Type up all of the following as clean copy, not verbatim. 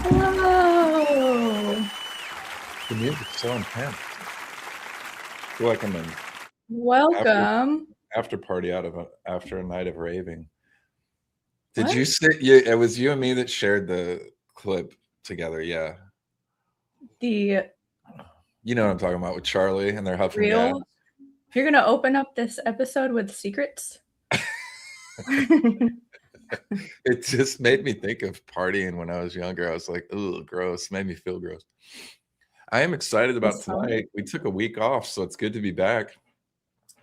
Hello. The music's so intense. I feel like I'm in Welcome. after party after a night of raving. Did What? you say it was you and me that shared the clip together? Yeah. The You know what I'm talking about with Charlie and they're huffing gas. real. You're going to open up this episode with secrets? It just made me think of partying when I was younger. I was like, "Ugh, gross." Made me feel gross. I am excited about tonight. We took a week off, so it's good to be back.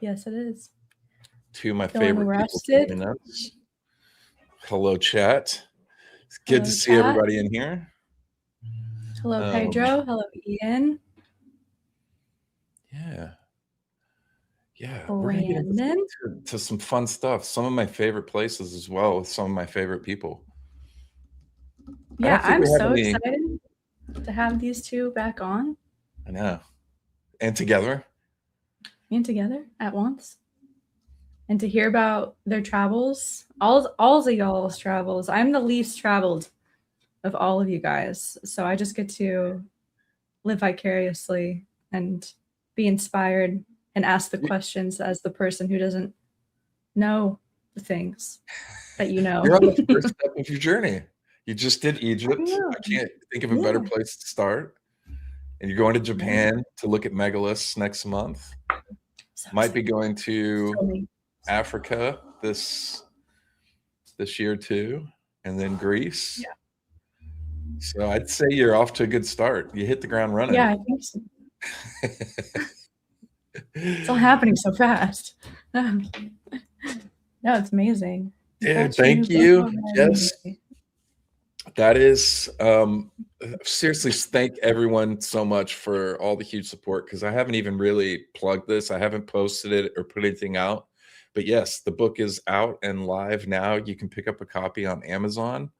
Yes, it is. Two of my Feeling favorite people rested? joining us. Hello, chat. It's good to see chat. everybody in here. Hello, Pedro. Hello, Ian. Yeah. We're going to get into some fun stuff. Some of my favorite places as well with some of my favorite people. Yeah, I'm so excited to have these two back on. I know. And together. And together at once. And to hear about their travels. All of y'all's travels. I'm the least traveled of all of you guys. So I just get to live vicariously and be inspired and ask the questions as the person who doesn't know the things that you know. You're on the first step of your journey. You just did Egypt. I can't think of a better place to start. And you're going to Japan to look at megaliths next month. Might be going to Africa this year too, and then Greece. Yeah. So I'd say you're off to a good start. You hit the ground running. Yeah, I think so. It's all happening so fast. No, it's amazing. Yeah, thank you. Yes. That is seriously, thank everyone so much for all the huge support, because I haven't even really plugged this. I haven't posted it or put anything out. But yes, the book is out and live now. You can pick up a copy on Amazon.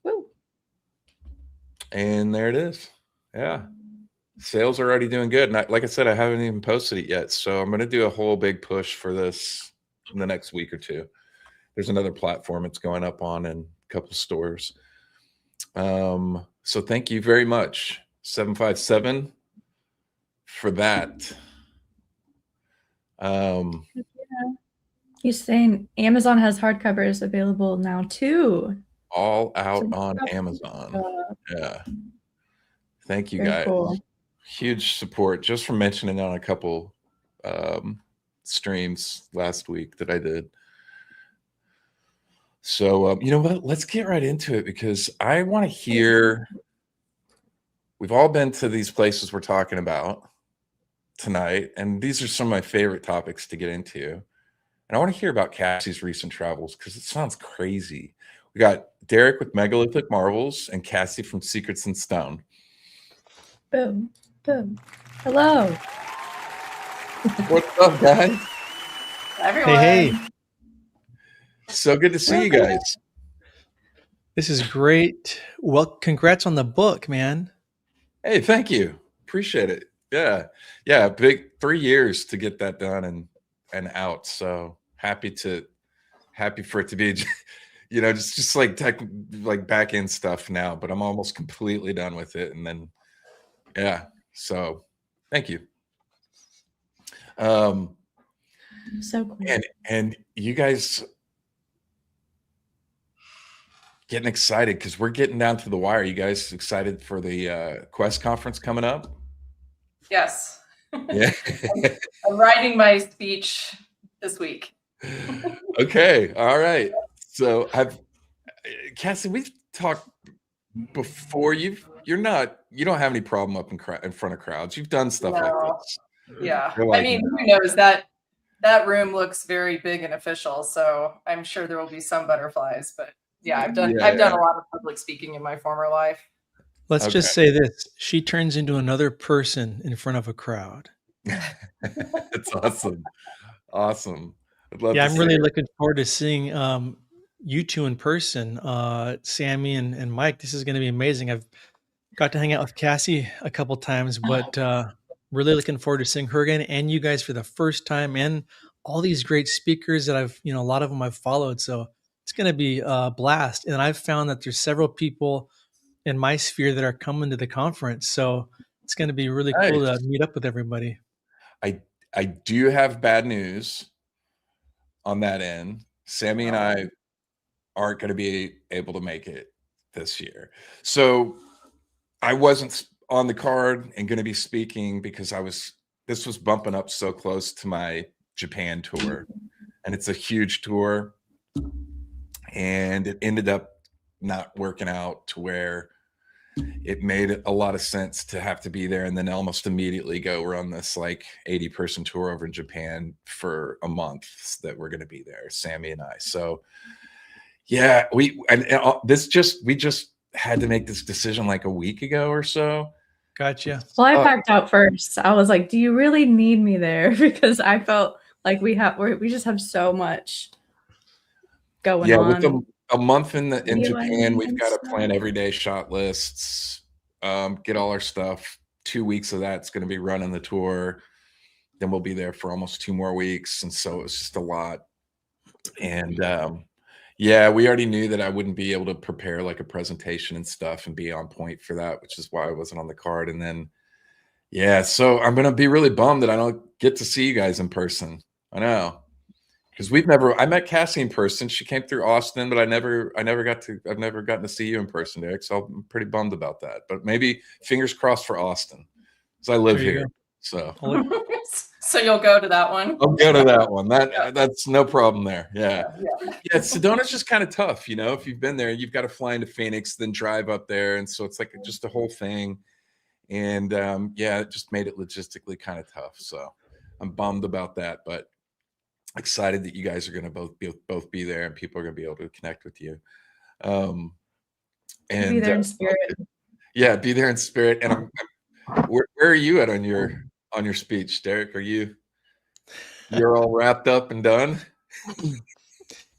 Woo. And there it is. Yeah. Sales are already doing good. And like I said, I haven't even posted it yet. So I'm going to do a whole big push for this in the next week or two. There's another platform it's going up on and a couple stores. So thank you very much, 757, for that. He's saying Amazon has hardcovers available now too. All out on Amazon. Yeah. Thank you, guys. Cool. Huge support just for mentioning on a couple streams last week that I did. So, you know what? Let's get right into it, because I want to hear. We've all been to these places we're talking about tonight, and these are some of my favorite topics to get into. And I want to hear about Cassie's recent travels, because it sounds crazy. We got Derek with Megalithic Marvels and Cassie from Secrets in Stone. Boom, boom. Hello. What's up, guys? Everyone. Hey. So good to see you guys. This is great. Well, congrats on the book, man. Hey, thank you. Appreciate it. Yeah. Big 3 years to get that done and out. So happy for it to be, just like like back end stuff now, but I'm almost completely done with it. And then, yeah. So thank you. So cool. And you guys getting excited, because we're getting down to the wire. You guys excited for the Quest conference coming up? Yes. Yeah. I'm writing my speech this week. Okay. All right. So Cassie, we've talked before. You don't have any problem up in front of crowds. You've done stuff like this. Yeah. Like, I mean, who knows? That room looks very big and official, so I'm sure there will be some butterflies, but yeah, I've done a lot of public speaking in my former life. Let's just say this. She turns into another person in front of a crowd. That's awesome. Awesome. I'm really looking forward to seeing you two in person, Sammi and Mike. This is going to be amazing. I've got to hang out with Cassie a couple times, but really looking forward to seeing her again and you guys for the first time, and all these great speakers that I've, a lot of them I've followed. So it's going to be a blast. And I've found that there's several people in my sphere that are coming to the conference. So it's going to be really cool to meet up with everybody. I do have bad news on that end. Sammi and I aren't going to be able to make it this year. So I wasn't on the card and going to be speaking because this was bumping up so close to my Japan tour, and it's a huge tour, and it ended up not working out to where it made a lot of sense to have to be there and then almost immediately go run this like 80-person tour over in Japan for a month that we're going to be there, Sammi and I. So yeah, we just had to make this decision like a week ago or so. Gotcha. Well, I backed out first. I was like, do you really need me there? Because I felt like we just have so much going on. With a month in Japan, we've got to plan everyday shot lists, get all our stuff. 2 weeks of that's going to be running the tour. Then we'll be there for almost 2 more weeks. And so it's just a lot. And yeah, we already knew that I wouldn't be able to prepare like a presentation and stuff and be on point for that, which is why I wasn't on the card. And then, yeah, so I'm going to be really bummed that I don't get to see you guys in person. I know. Because I met Cassie in person. She came through Austin, but I've never gotten to see you in person, Derek. So I'm pretty bummed about that. But maybe fingers crossed for Austin, because I live here. So you'll go to that one. I'll go to that one. That's no problem there. Yeah. Sedona's just kind of tough, if you've been there, you've got to fly into Phoenix, then drive up there, and so it's like just a whole thing. And it just made it logistically kind of tough. So I'm bummed about that, but excited that you guys are going to both be there and people are going to be able to connect with you. And be there in spirit. Yeah, be there in spirit. And where are you at on your speech, Derek? You're all wrapped up and done?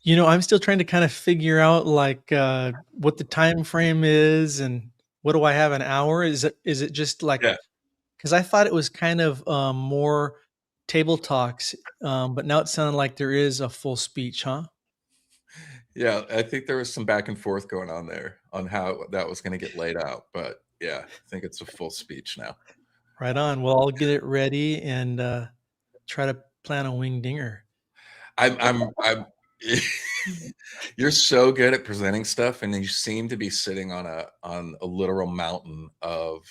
I'm still trying to kind of figure out like what the time frame is and what do I have, an hour? Is it just like, because I thought it was kind of more table talks, but now it sounded like there is a full speech, huh? Yeah, I think there was some back and forth going on there on how that was going to get laid out, but yeah, I think it's a full speech now. Right on. Well, I'll get it ready and try to plan a wing dinger. I'm You're so good at presenting stuff, and you seem to be sitting on a literal mountain of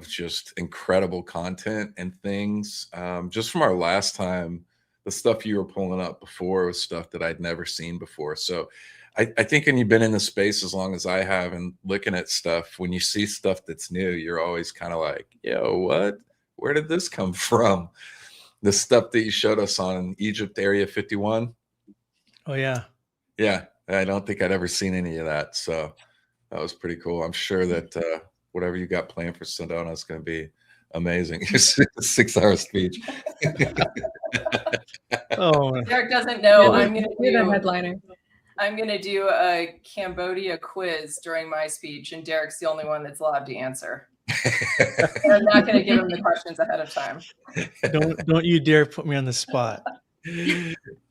just incredible content and things. Just from our last time, the stuff you were pulling up before was stuff that I'd never seen before. So I think when you've been in the space as long as I have and looking at stuff, when you see stuff that's new, you're always kind of like, yo, what? Where did this come from? The stuff that you showed us on Egypt Area 51. Oh, yeah. Yeah. I don't think I'd ever seen any of that. So that was pretty cool. I'm sure that whatever you got planned for Sedona is going to be amazing. 6-hour speech. Oh, Derek doesn't know. I'm going to be the headliner. I'm going to do a Cambodia quiz during my speech, and Derek's the only one that's allowed to answer. I'm not going to give him the questions ahead of time. Don't you dare put me on the spot.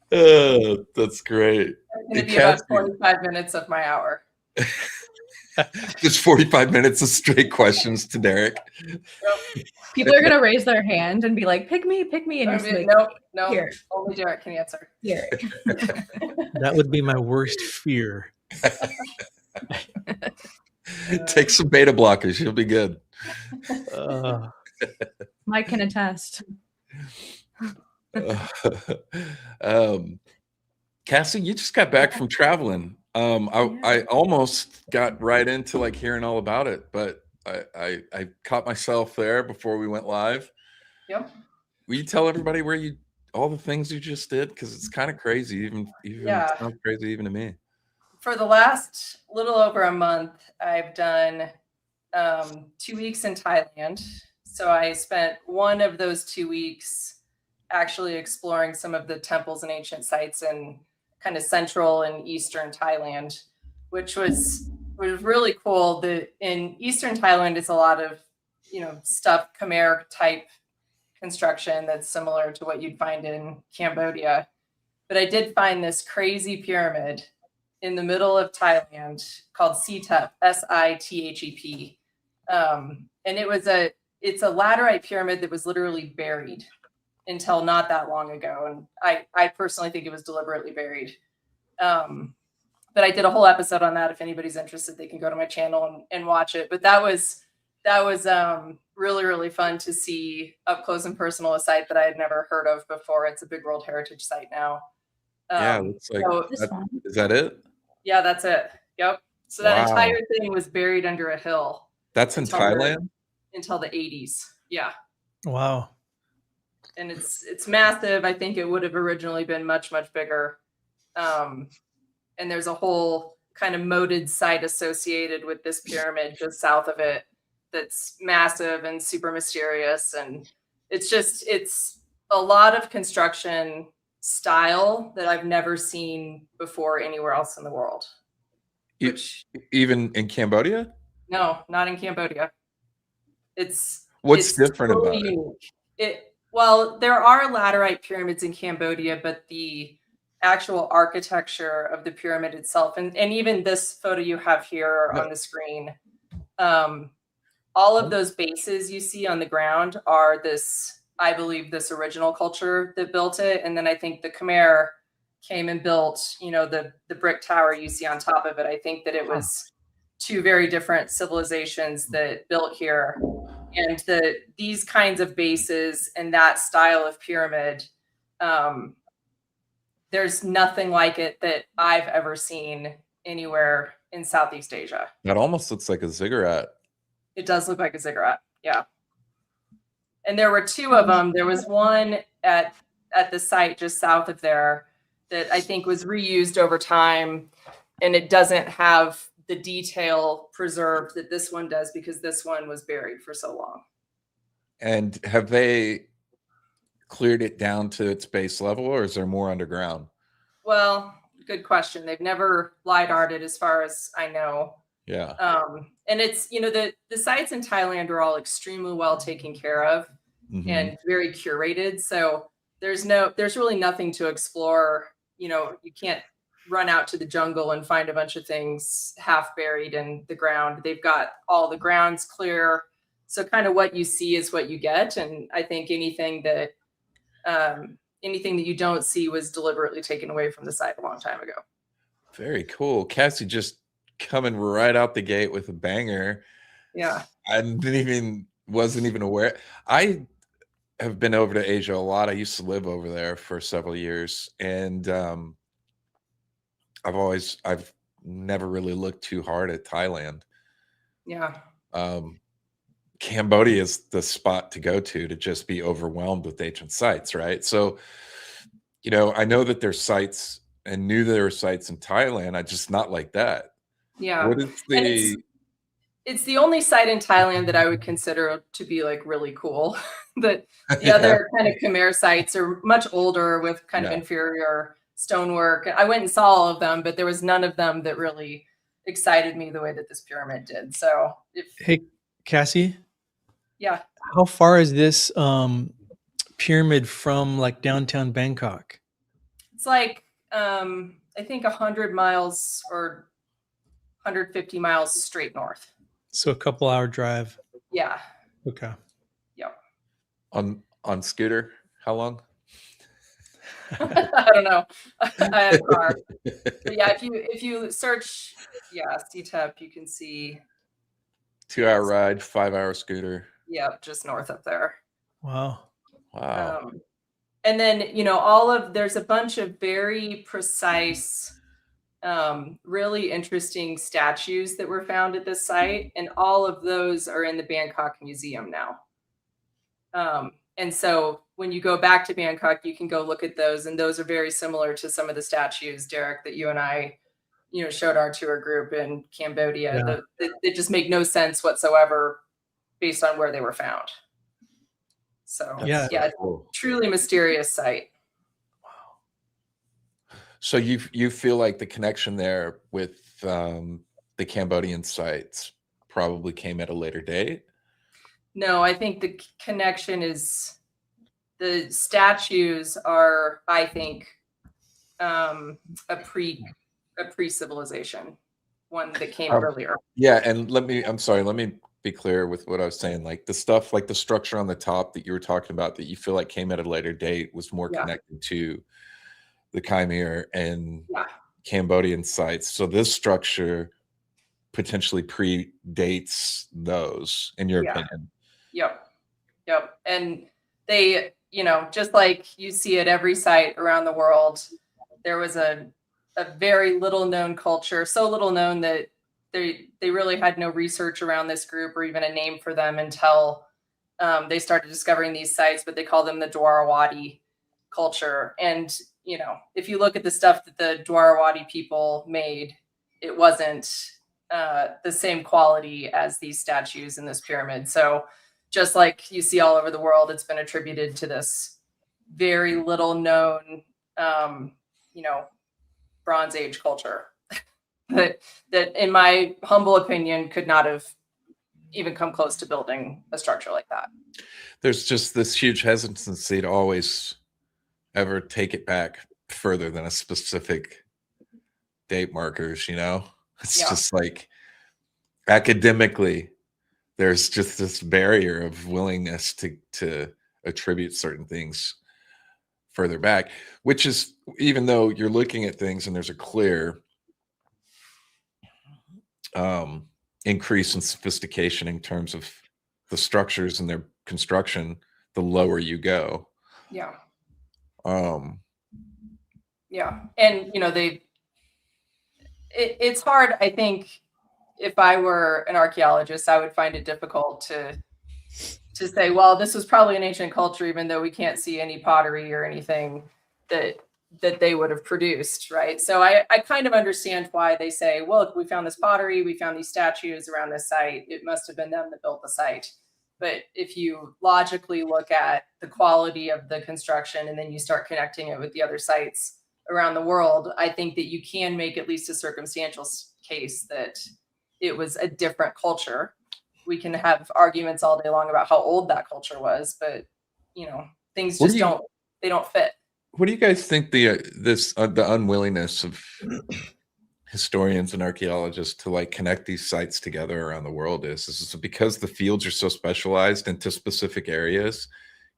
That's great. It's going to be about 45 minutes of my hour. Just 45 minutes of straight questions to Derek. People are gonna raise their hand and be like, "Pick me," and you're like, "No, here. Only Derek can answer." Here. That would be my worst fear. Take some beta blockers; you'll be good. Mike can attest. Cassie, you just got back from traveling. I almost got right into like hearing all about it, but I caught myself there before we went live. Yep. Will you tell everybody all the things you just did? Because it's kind of crazy, even it sounds crazy even to me. For the last little over a month, I've done 2 weeks in Thailand. So I spent one of those 2 weeks actually exploring some of the temples and ancient sites in kind of central and eastern Thailand, which was really cool. In eastern Thailand, it's a lot of, stuffed Khmer type construction that's similar to what you'd find in Cambodia. But I did find this crazy pyramid in the middle of Thailand called Sithep, Sithep. And it's a laterite pyramid that was literally buried until not that long ago. And I personally think it was deliberately buried. But I did a whole episode on that. If anybody's interested, they can go to my channel and watch it. But that was really, really fun to see up close and personal, a site that I had never heard of before. It's a big World Heritage site now. Yeah, looks like so, is that it? Yeah, that's it. Yep. So that Wow. entire thing was buried under a hill. That's in Thailand? Until the 80s. Yeah. Wow. And it's massive. I think it would have originally been much, much bigger. And there's a whole kind of moated site associated with this pyramid just south of it that's massive and super mysterious. And it's a lot of construction style that I've never seen before anywhere else in the world. Even in Cambodia? No, not in Cambodia. What's different totally about it? Well, there are laterite pyramids in Cambodia, but the actual architecture of the pyramid itself, and even this photo you have here on the screen, all of those bases you see on the ground are I believe this original culture that built it. And then I think the Khmer came and built, the brick tower you see on top of it. I think that it was two very different civilizations that built here. And these kinds of bases and that style of pyramid, there's nothing like it that I've ever seen anywhere in Southeast Asia. That almost looks like a ziggurat. It does look like a ziggurat. Yeah. And there were two of them. There was one at the site just south of there that I think was reused over time. And it doesn't have the detail preserved that this one does because this one was buried for so long. And have they cleared it down to its base level, or is there more underground? Well, good question. They've never LiDAR'd it as far as I know. Yeah. And it's, the sites in Thailand are all extremely well taken care of and very curated. So there's really nothing to explore. You can't run out to the jungle and find a bunch of things half buried in the ground. They've got all the grounds clear. So kind of what you see is what you get. And I think anything that you don't see was deliberately taken away from the site a long time ago. Very cool. Cassie just coming right out the gate with a banger. Yeah. I wasn't even aware. I have been over to Asia a lot. I used to live over there for several years, and I've never really looked too hard at Thailand. Yeah. Cambodia is the spot to go to just be overwhelmed with ancient sites, right? So, I know that there's sites and knew there were sites in Thailand. I just not like that. Yeah. What is it's the only site in Thailand that I would consider to be like really cool. But the other kind of Khmer sites are much older with kind of inferior stonework. I went and saw all of them, but there was none of them that really excited me the way that this pyramid did. So hey, Cassie. Yeah. How far is this pyramid from like downtown Bangkok? It's like I think 100 miles or 150 miles straight north. So a couple hour drive. Yeah. Okay. Yep. On scooter, how long? I don't know. I have a car. But yeah, if you search Sithep, you can see 2-hour ride, 5-hour scooter. Yeah, just north up there. Wow. And then, there's a bunch of very precise, really interesting statues that were found at this site. And all of those are in the Bangkok Museum now. And so when you go back to Bangkok, you can go look at those. And those are very similar to some of the statues, Derek, that you and I, showed our tour group in Cambodia. Yeah. They just make no sense whatsoever based on where they were found. So it's cool. Truly mysterious site. Wow. So you feel like the connection there with the Cambodian sites probably came at a later date? No, I think the connection is the statues are, I think, a a pre-civilization, one that came Um, earlier. Yeah, and I'm sorry, let me be clear with what I was saying. Like the stuff, like the structure on the top that you were talking about that you feel like came at a later date was more Yeah. connected to the Khmer and Yeah. Cambodian sites. So this structure potentially predates those, in your opinion. Yep. And they, just like you see at every site around the world, there was a very little known culture, so little known that they really had no research around this group or even a name for them until they started discovering these sites, but they call them the Dwarawadi culture. And, if you look at the stuff that the Dwarawadi people made, it wasn't the same quality as these statues in this pyramid. So just like you see all over the world, it's been attributed to this very little known, Bronze Age culture that in my humble opinion could not have even come close to building a structure like that. There's just this huge hesitancy to always ever take it back further than a specific date markers, It's just like academically, there's just this barrier of willingness to attribute certain things further back, which is, even though you're looking at things and there's a clear increase in sophistication in terms of the structures and their construction, the lower you go. Yeah. Um, And it's hard. I think if I were an archaeologist, I would find it difficult to say, well, this was probably an ancient culture, even though we can't see any pottery or anything that they would have produced, right? So I kind of understand why they say, well, we found this pottery, we found these statues around this site, it must have been them that built the site. But if you logically look at the quality of the construction and then you start connecting it with the other sites around the world, I think that you can make at least a circumstantial case that it was a different culture. We can have arguments all day long about how old that culture was, but things just don't fit. What do you guys think the unwillingness of historians and archaeologists to like connect these sites together around the world is? Is it because the fields are so specialized into specific areas?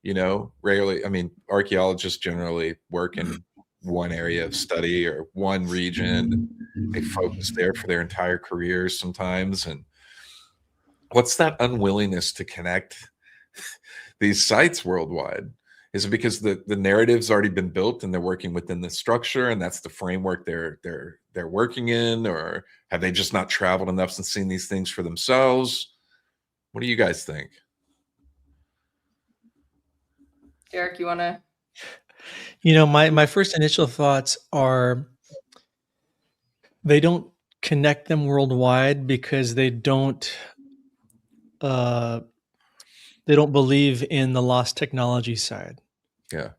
Rarely, I mean, archaeologists generally work in one area of study or one region. They focus there for their entire careers sometimes. And what's that unwillingness to connect these sites worldwide? Is it because the narrative's already been built and they're working within the structure and that's the framework they're working in, or have they just not traveled enough and seen these things for themselves? What do you guys think? Derek, you want to? My first initial thoughts are they don't connect them worldwide because they don't believe in the lost technology side. Yeah.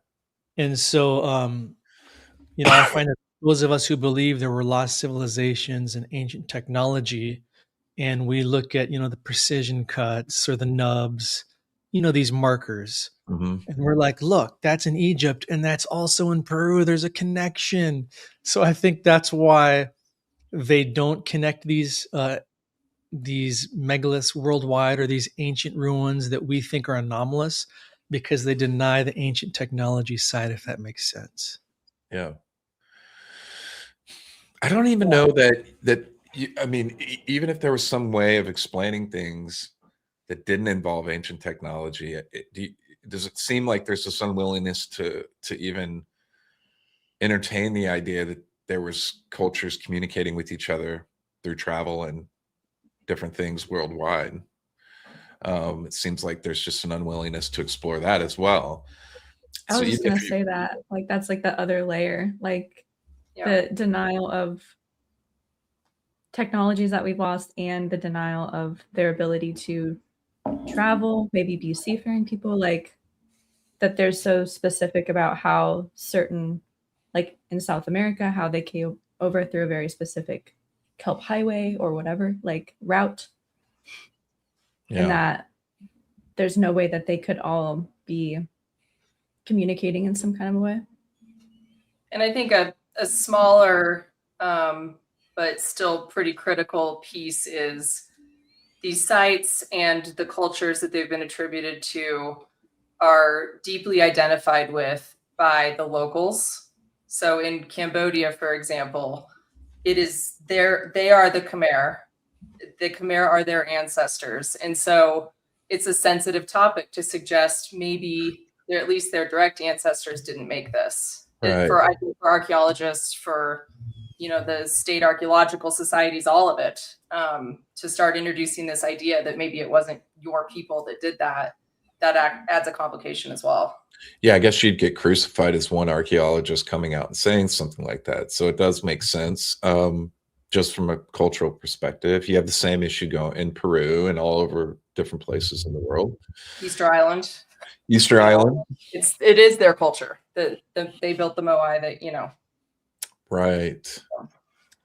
And so, I find that those of us who believe there were lost civilizations and ancient technology, and we look at, the precision cuts or the nubs, these markers, and we're like, look, that's in Egypt and that's also in Peru. There's a connection. So I think that's why they don't connect these megaliths worldwide or these ancient ruins that we think are anomalous, because they deny the ancient technology side, if that makes sense. Yeah. I don't even know I mean, even if there was some way of explaining things that didn't involve ancient technology, does it seem like there's this unwillingness to even entertain the idea that there was cultures communicating with each other through travel and different things worldwide? It seems like there's just an unwillingness to explore that as well. I was just going to say that, like, that's like the other layer, like the denial of technologies that we've lost and the denial of their ability to travel, maybe be seafaring people, like that they're so specific about how certain, like in South America, how they came over through a very specific kelp highway or whatever, like route. Yeah. And that there's no way that they could all be communicating in some kind of a way. And I think a smaller but still pretty critical piece is these sites and the cultures that they've been attributed to are deeply identified with by the locals. So in Cambodia, for example, they are the Khmer. The Khmer are their ancestors. And so it's a sensitive topic to suggest maybe at least their direct ancestors didn't make this. Right. For archaeologists, for the state archaeological societies, all of it, to start introducing this idea that maybe it wasn't your people that did that adds a complication as well. Yeah, I guess she'd get crucified as one archaeologist coming out and saying something like that. So it does make sense. Just from a cultural perspective, you have the same issue going in Peru and all over different places in the world. Easter Island. It is their culture. They built the moai that. Right.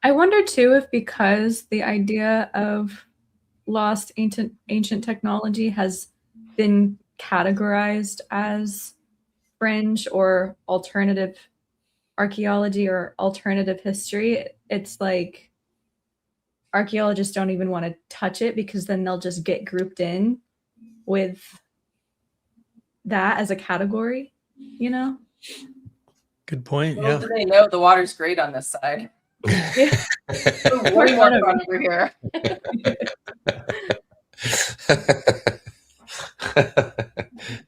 I wonder too if because the idea of lost ancient technology has been categorized as fringe or alternative archaeology or alternative history, it's like archaeologists don't even want to touch it because then they'll just get grouped in with that as a category, Good point. Little Yeah. do they know the water's great on this side. Way more fun over here.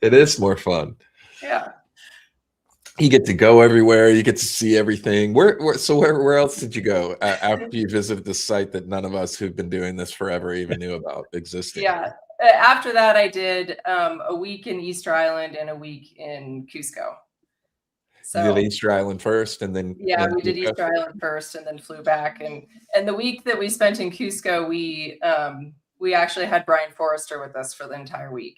It is more fun. Yeah. You get to go everywhere. You get to see everything. Where else did you go after you visited the site that none of us who've been doing this forever even knew about existing? Yeah. After that, I did a week in Easter Island and a week in Cusco. So you did Easter Island first, and then we did Cusco? Easter Island first, and then flew back. And the week that we spent in Cusco, we actually had Brian Forrester with us for the entire week.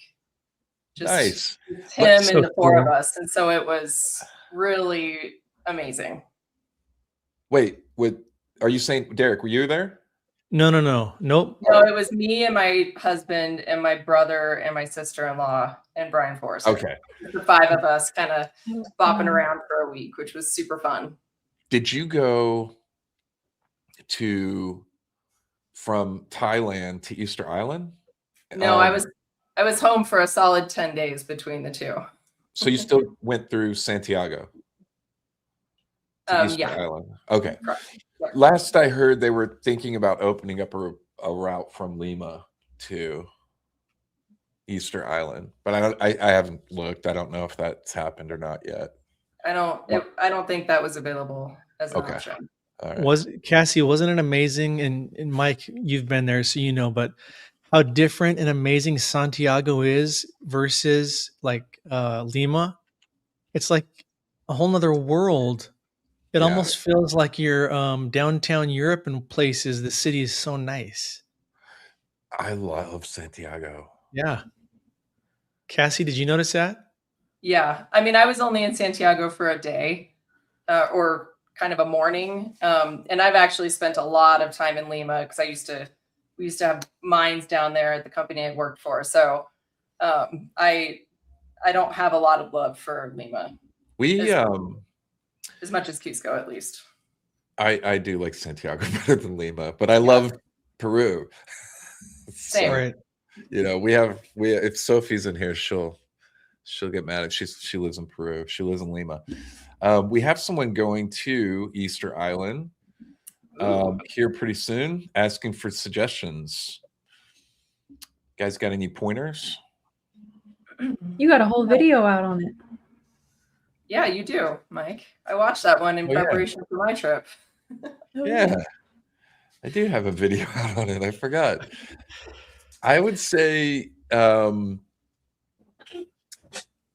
Just Nice. Him So and the four of cool. us, and so it was really amazing. Wait, are you saying, Derek, were you there? No. Nope. No, it was me and my husband and my brother and my sister-in-law and Brian Forrester. Okay. The five of us kind of bopping around for a week, which was super fun. Did you go from Thailand to Easter Island? No, I was home for a solid 10 days between the two. So you still went through Santiago to Easter Island? Okay. Correct. Last I heard, they were thinking about opening up a route from Lima to Easter Island, but I haven't looked. I don't know if that's happened or not yet. I don't think that was available as an option. All right. Cassie, wasn't it amazing? And Mike, you've been there, so but how different and amazing Santiago is versus like Lima. It's like a whole nother world. It almost feels like you're downtown Europe and places. The city is so nice. I love Santiago. Yeah. Cassie, did you notice that? Yeah. I mean, I was only in Santiago for a day or kind of a morning. And I've actually spent a lot of time in Lima because we used to have mines down there at the company I worked for. So I don't have a lot of love for Lima. As much as Cusco, at least. I do like Santiago better than Lima, but I love Peru. Same. Right. If Sophie's in here, she'll get mad at she lives in Peru. She lives in Lima. We have someone going to Easter Island here pretty soon, asking for suggestions. Guys got any pointers? You got a whole video out on it. Yeah, you do, Mike. I watched that one in preparation for my trip. Yeah, I do have a video out on it. I forgot. I would say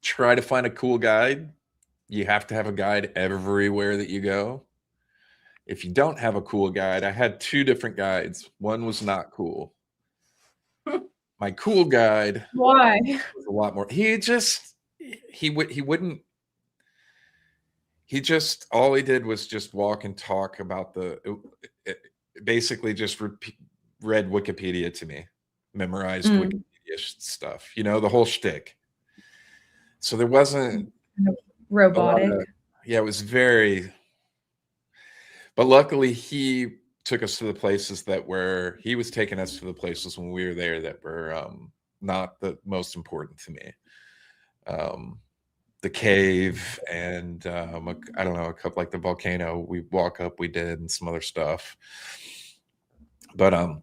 try to find a cool guide. You have to have a guide everywhere that you go. If you don't have a cool guide, I had 2 different guides. One was not cool. My cool guide. Why? Was a lot more. All he did was just walk and talk about basically just read Wikipedia to me, memorized Wikipedia stuff, the whole shtick. So there wasn't robotic. it was very, But luckily he took us to the places that were, he was taking us to the places when we were there that were not the most important to me. The cave and I don't know, a couple like the volcano we walk up, we did, and some other stuff. But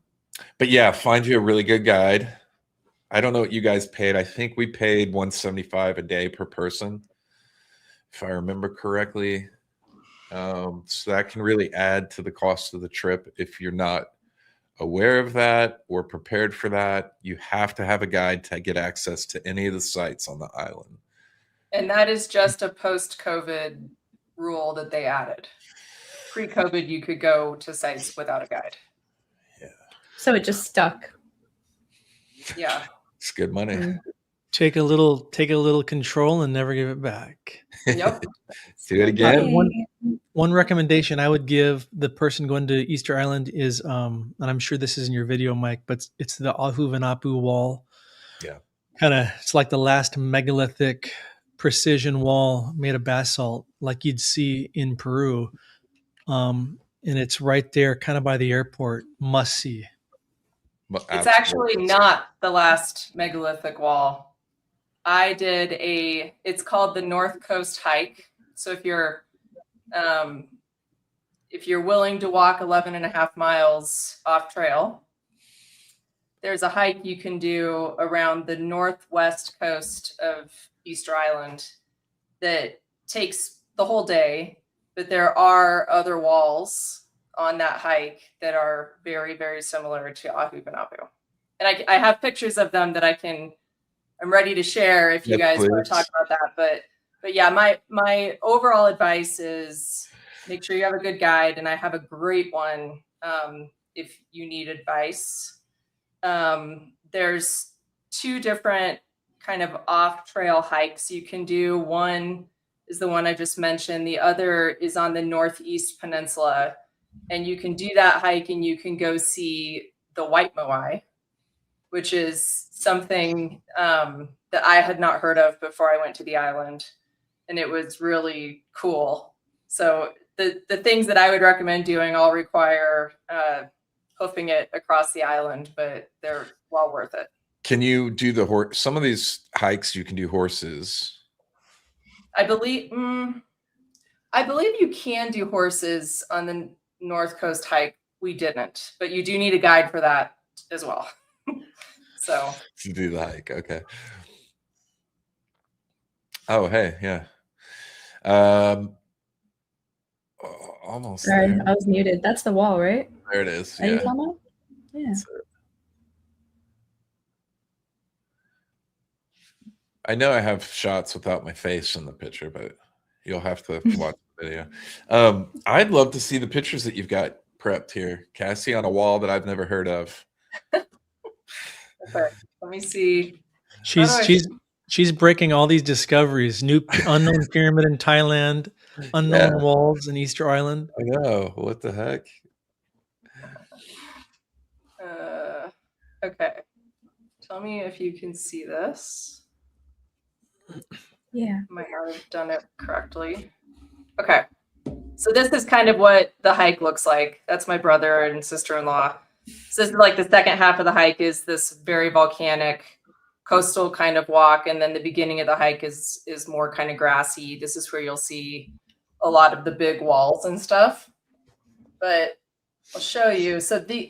yeah, find you a really good guide. I don't know what you guys paid. I think we paid $175 a day per person, if I remember correctly. So that can really add to the cost of the trip. If you're not aware of that or prepared for that, you have to have a guide to get access to any of the sites on the island. And that is just a post-COVID rule that they added. Pre-COVID, you could go to sites without a guide. Yeah. So it just stuck. Yeah. It's good money. Mm. Take a little control and never give it back. Yep. Do it again. One recommendation I would give the person going to Easter Island is, and I'm sure this is in your video, Mike, but it's the Ahuvanapu wall. Yeah. It's like the last megalithic precision wall made of basalt, like you'd see in Peru. And it's right there, kind of by the airport. Must see. It's actually not the last megalithic wall. I did it's called the North Coast Hike. So if you're willing to walk 11.5 miles off trail, there's a hike you can do around the northwest coast of Easter Island that takes the whole day, but there are other walls on that hike that are very, very similar to Ahuvanapu. And I have pictures of them that I'm ready to share if you guys want to talk about that. But yeah, my overall advice is make sure you have a good guide, and I have a great one if you need advice. There's 2 different kind of off-trail hikes you can do. One is the one I just mentioned. The other is on the Northeast Peninsula, and you can do that hike and you can go see the White Moai, which is something that I had not heard of before I went to the island, and it was really cool. So the things that I would recommend doing all require hoofing it across the island, but they're well worth it. Can you do the horse? Some of these hikes you can do horses. I believe you can do horses on the North Coast hike. We didn't, but you do need a guide for that as well. So to do the hike, okay. Oh, hey, yeah. Almost. Sorry, there. I was muted. That's the wall, right? There it is. Are you Yeah. talking about? Yeah. I know I have shots without my face in the picture, but you'll have to watch the video. I'd love to see the pictures that you've got prepped here, Cassie, on a wall that I've never heard of. Okay, let me see. She's breaking all these discoveries. New unknown pyramid in Thailand, unknown walls in Easter Island. I know. What the heck? Okay. Tell me if you can see this. Yeah. Might not have done it correctly. Okay. So this is kind of what the hike looks like. That's my brother and sister-in-law. So this is like the second half of the hike is this very volcanic coastal kind of walk. And then the beginning of the hike is more kind of grassy. This is where you'll see a lot of the big walls and stuff. But I'll show you. So these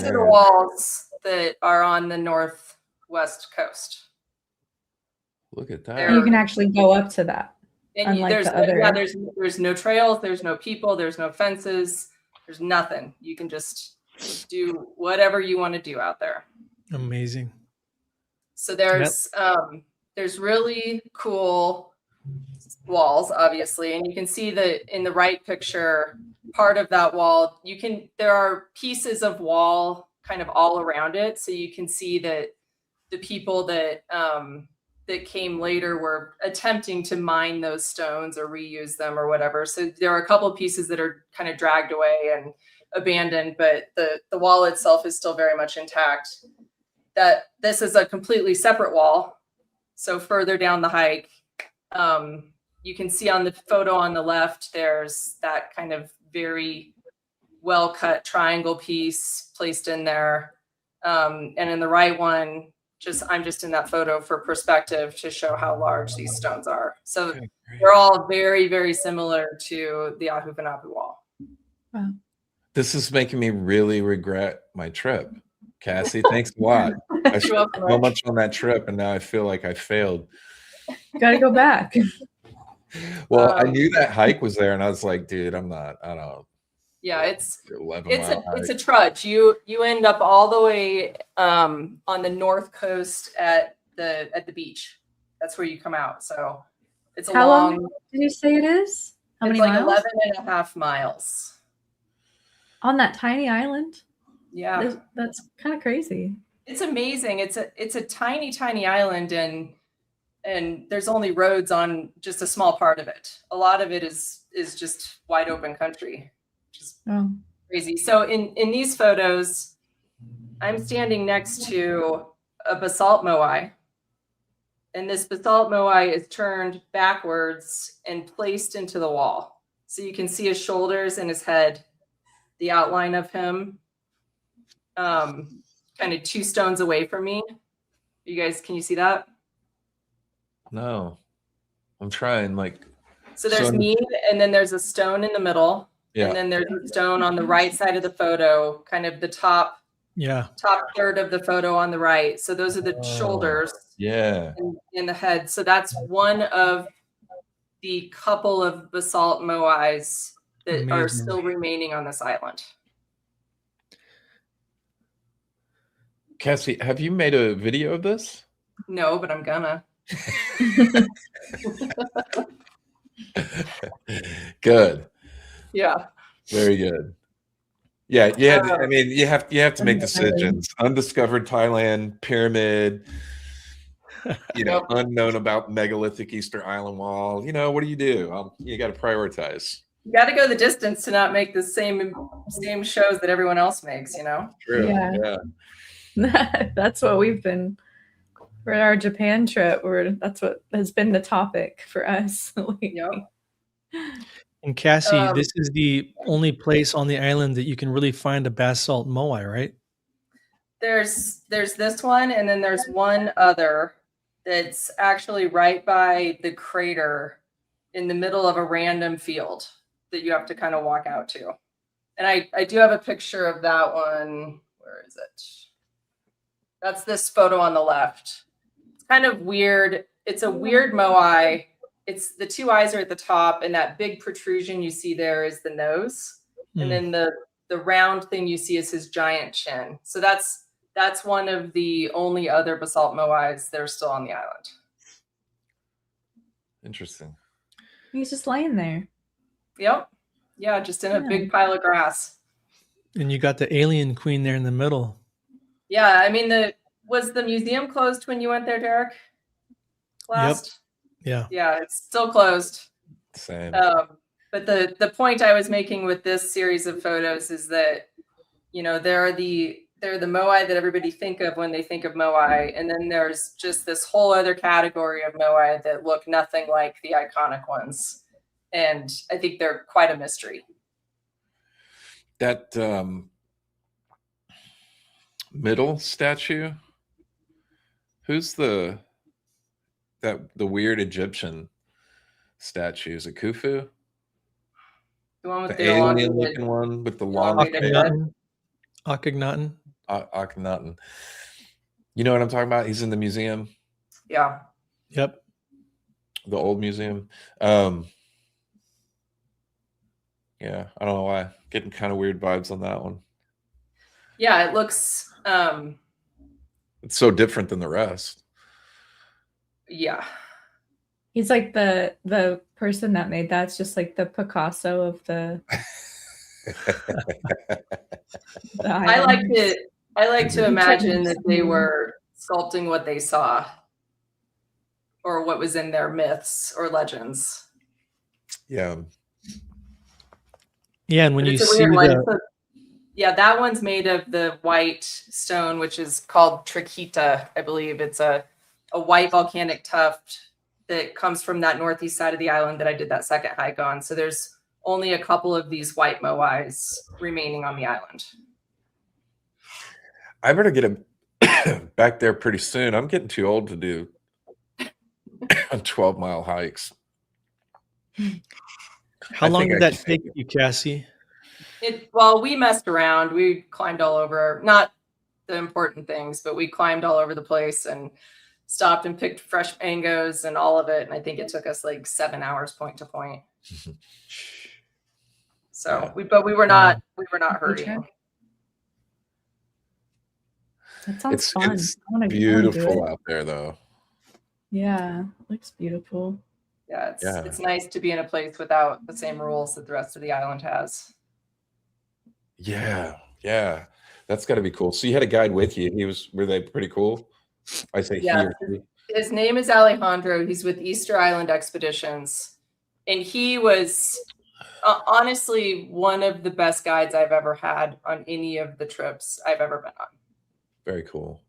are the walls that are on the northwest coast. Look at that. And you can actually go up to that. And unlike the other. There's no trails, there's no people, there's no fences, there's nothing. You can just do whatever you want to do out there. Amazing. So there's really cool walls, obviously, and you can see that in the right picture, part of that wall, there are pieces of wall kind of all around it, so you can see that the people that came later were attempting to mine those stones or reuse them or whatever. So there are a couple of pieces that are kind of dragged away and abandoned, but the wall itself is still very much intact. That this is a completely separate wall. So further down the hike, you can see on the photo on the left, there's that kind of very well-cut triangle piece placed in there. And in the right one, I'm just in that photo for perspective to show how large these stones are. So Okay, great. they're all very, very similar to the Ahu'vinapu wall. Wow. This is making me really regret my trip. Cassie, thanks a lot. I spent welcome, so Mike. much on that trip, and now I feel like I failed. Gotta go back. Well, I knew that hike was there, and I was like, dude, I don't. Yeah, it's 11-mile it's hike. a trudge. You end up all the way on the north coast at the beach. That's where you come out. So it's a How long long. did you say it is? How It's many like miles? 11.5 miles. On that tiny island? Yeah, That's kind of crazy. it's amazing. It's a tiny island, and there's only roads on just a small part of it. A lot of it is just wide open country, which is Oh, crazy. So in these photos, I'm standing next to a basalt moai, and this basalt moai is turned backwards and placed into the wall. So you can see his shoulders and his head, the outline of him, kind of 2 stones away from me. You guys, can you see that? No, I'm trying. So there's me, and then there's a stone in the middle, Yeah. and then there's a stone on the right side of the photo, kind of the top third of the photo on the right. So those are the shoulders. Yeah. In the head. So that's one of the couple of basalt moais that are still remaining on this island. Cassie, have you made a video of this? No, but I'm gonna. Good. Yeah. Very good. Yeah. I mean, you have to make decisions. Undiscovered Thailand, pyramid, unknown about megalithic Easter Island wall. What do? You got to prioritize. You got to go the distance to not make the same shows that everyone else makes, True. Yeah. That's what we've been for our Japan trip. That's what has been the topic for us. Yep. And Cassie, this is the only place on the island that you can really find a basalt moai, right? There's this one, and then there's one other that's actually right by the crater in the middle of a random field that you have to kind of walk out to. And I do have a picture of that one. Where is it? That's this photo on the left. It's kind of weird. It's a weird moai. It's the 2 eyes are at the top, and that big protrusion you see there is the nose. And then the round thing you see is his giant chin. So that's one of the only other basalt moais that are still on the island. Interesting. He's just laying there. Yep. Yeah, just in a big pile of grass. And you got the alien queen there in the middle. Yeah, I mean, was the museum closed when you went there, Derek? Last? Yep. Yeah, it's still closed. Same. But the point I was making with this series of photos is that, they're the moai that everybody think of when they think of moai, and then there's just this whole other category of moai that look nothing like the iconic ones, and I think they're quite a mystery. That middle statue. Who's the weird Egyptian statue? Is it Khufu? The one with The the alien looking one with the long Akhenaten. Akhenaten. You know what I'm talking about? He's in the museum. Yeah. Yep. The old museum. Yeah, I don't know why. Getting kind of weird vibes on that one. Yeah, it looks it's so different than the rest. Yeah. He's like the person that made that's just like the Picasso of the I like to imagine that they were sculpting what they saw or what was in their myths or legends. Yeah. Yeah, and when you see that one's made of the white stone, which is called tracheta, I believe. It's a white volcanic tuft that comes from that northeast side of the island that I did that second hike on. So there's only a couple of these white moais remaining on the island. I better get him back there pretty soon. I'm getting too old to do 12-mile hikes. How long did that take you, Cassie? Well, we messed around. We climbed all over, not the important things, but we climbed all over the place and stopped and picked fresh mangoes and all of it. And I think it took us like 7 hours point to point. So we were not hurting. That sounds fun. It's beautiful out there, though. Yeah, it looks beautiful. Yeah, it's nice to be in a place without the same rules that the rest of the island has. Yeah, that's got to be cool. So you had a guide with you. Were they pretty cool? I say he or she. His name is Alejandro. He's with Easter Island Expeditions, and he was honestly one of the best guides I've ever had on any of the trips I've ever been on. Very cool.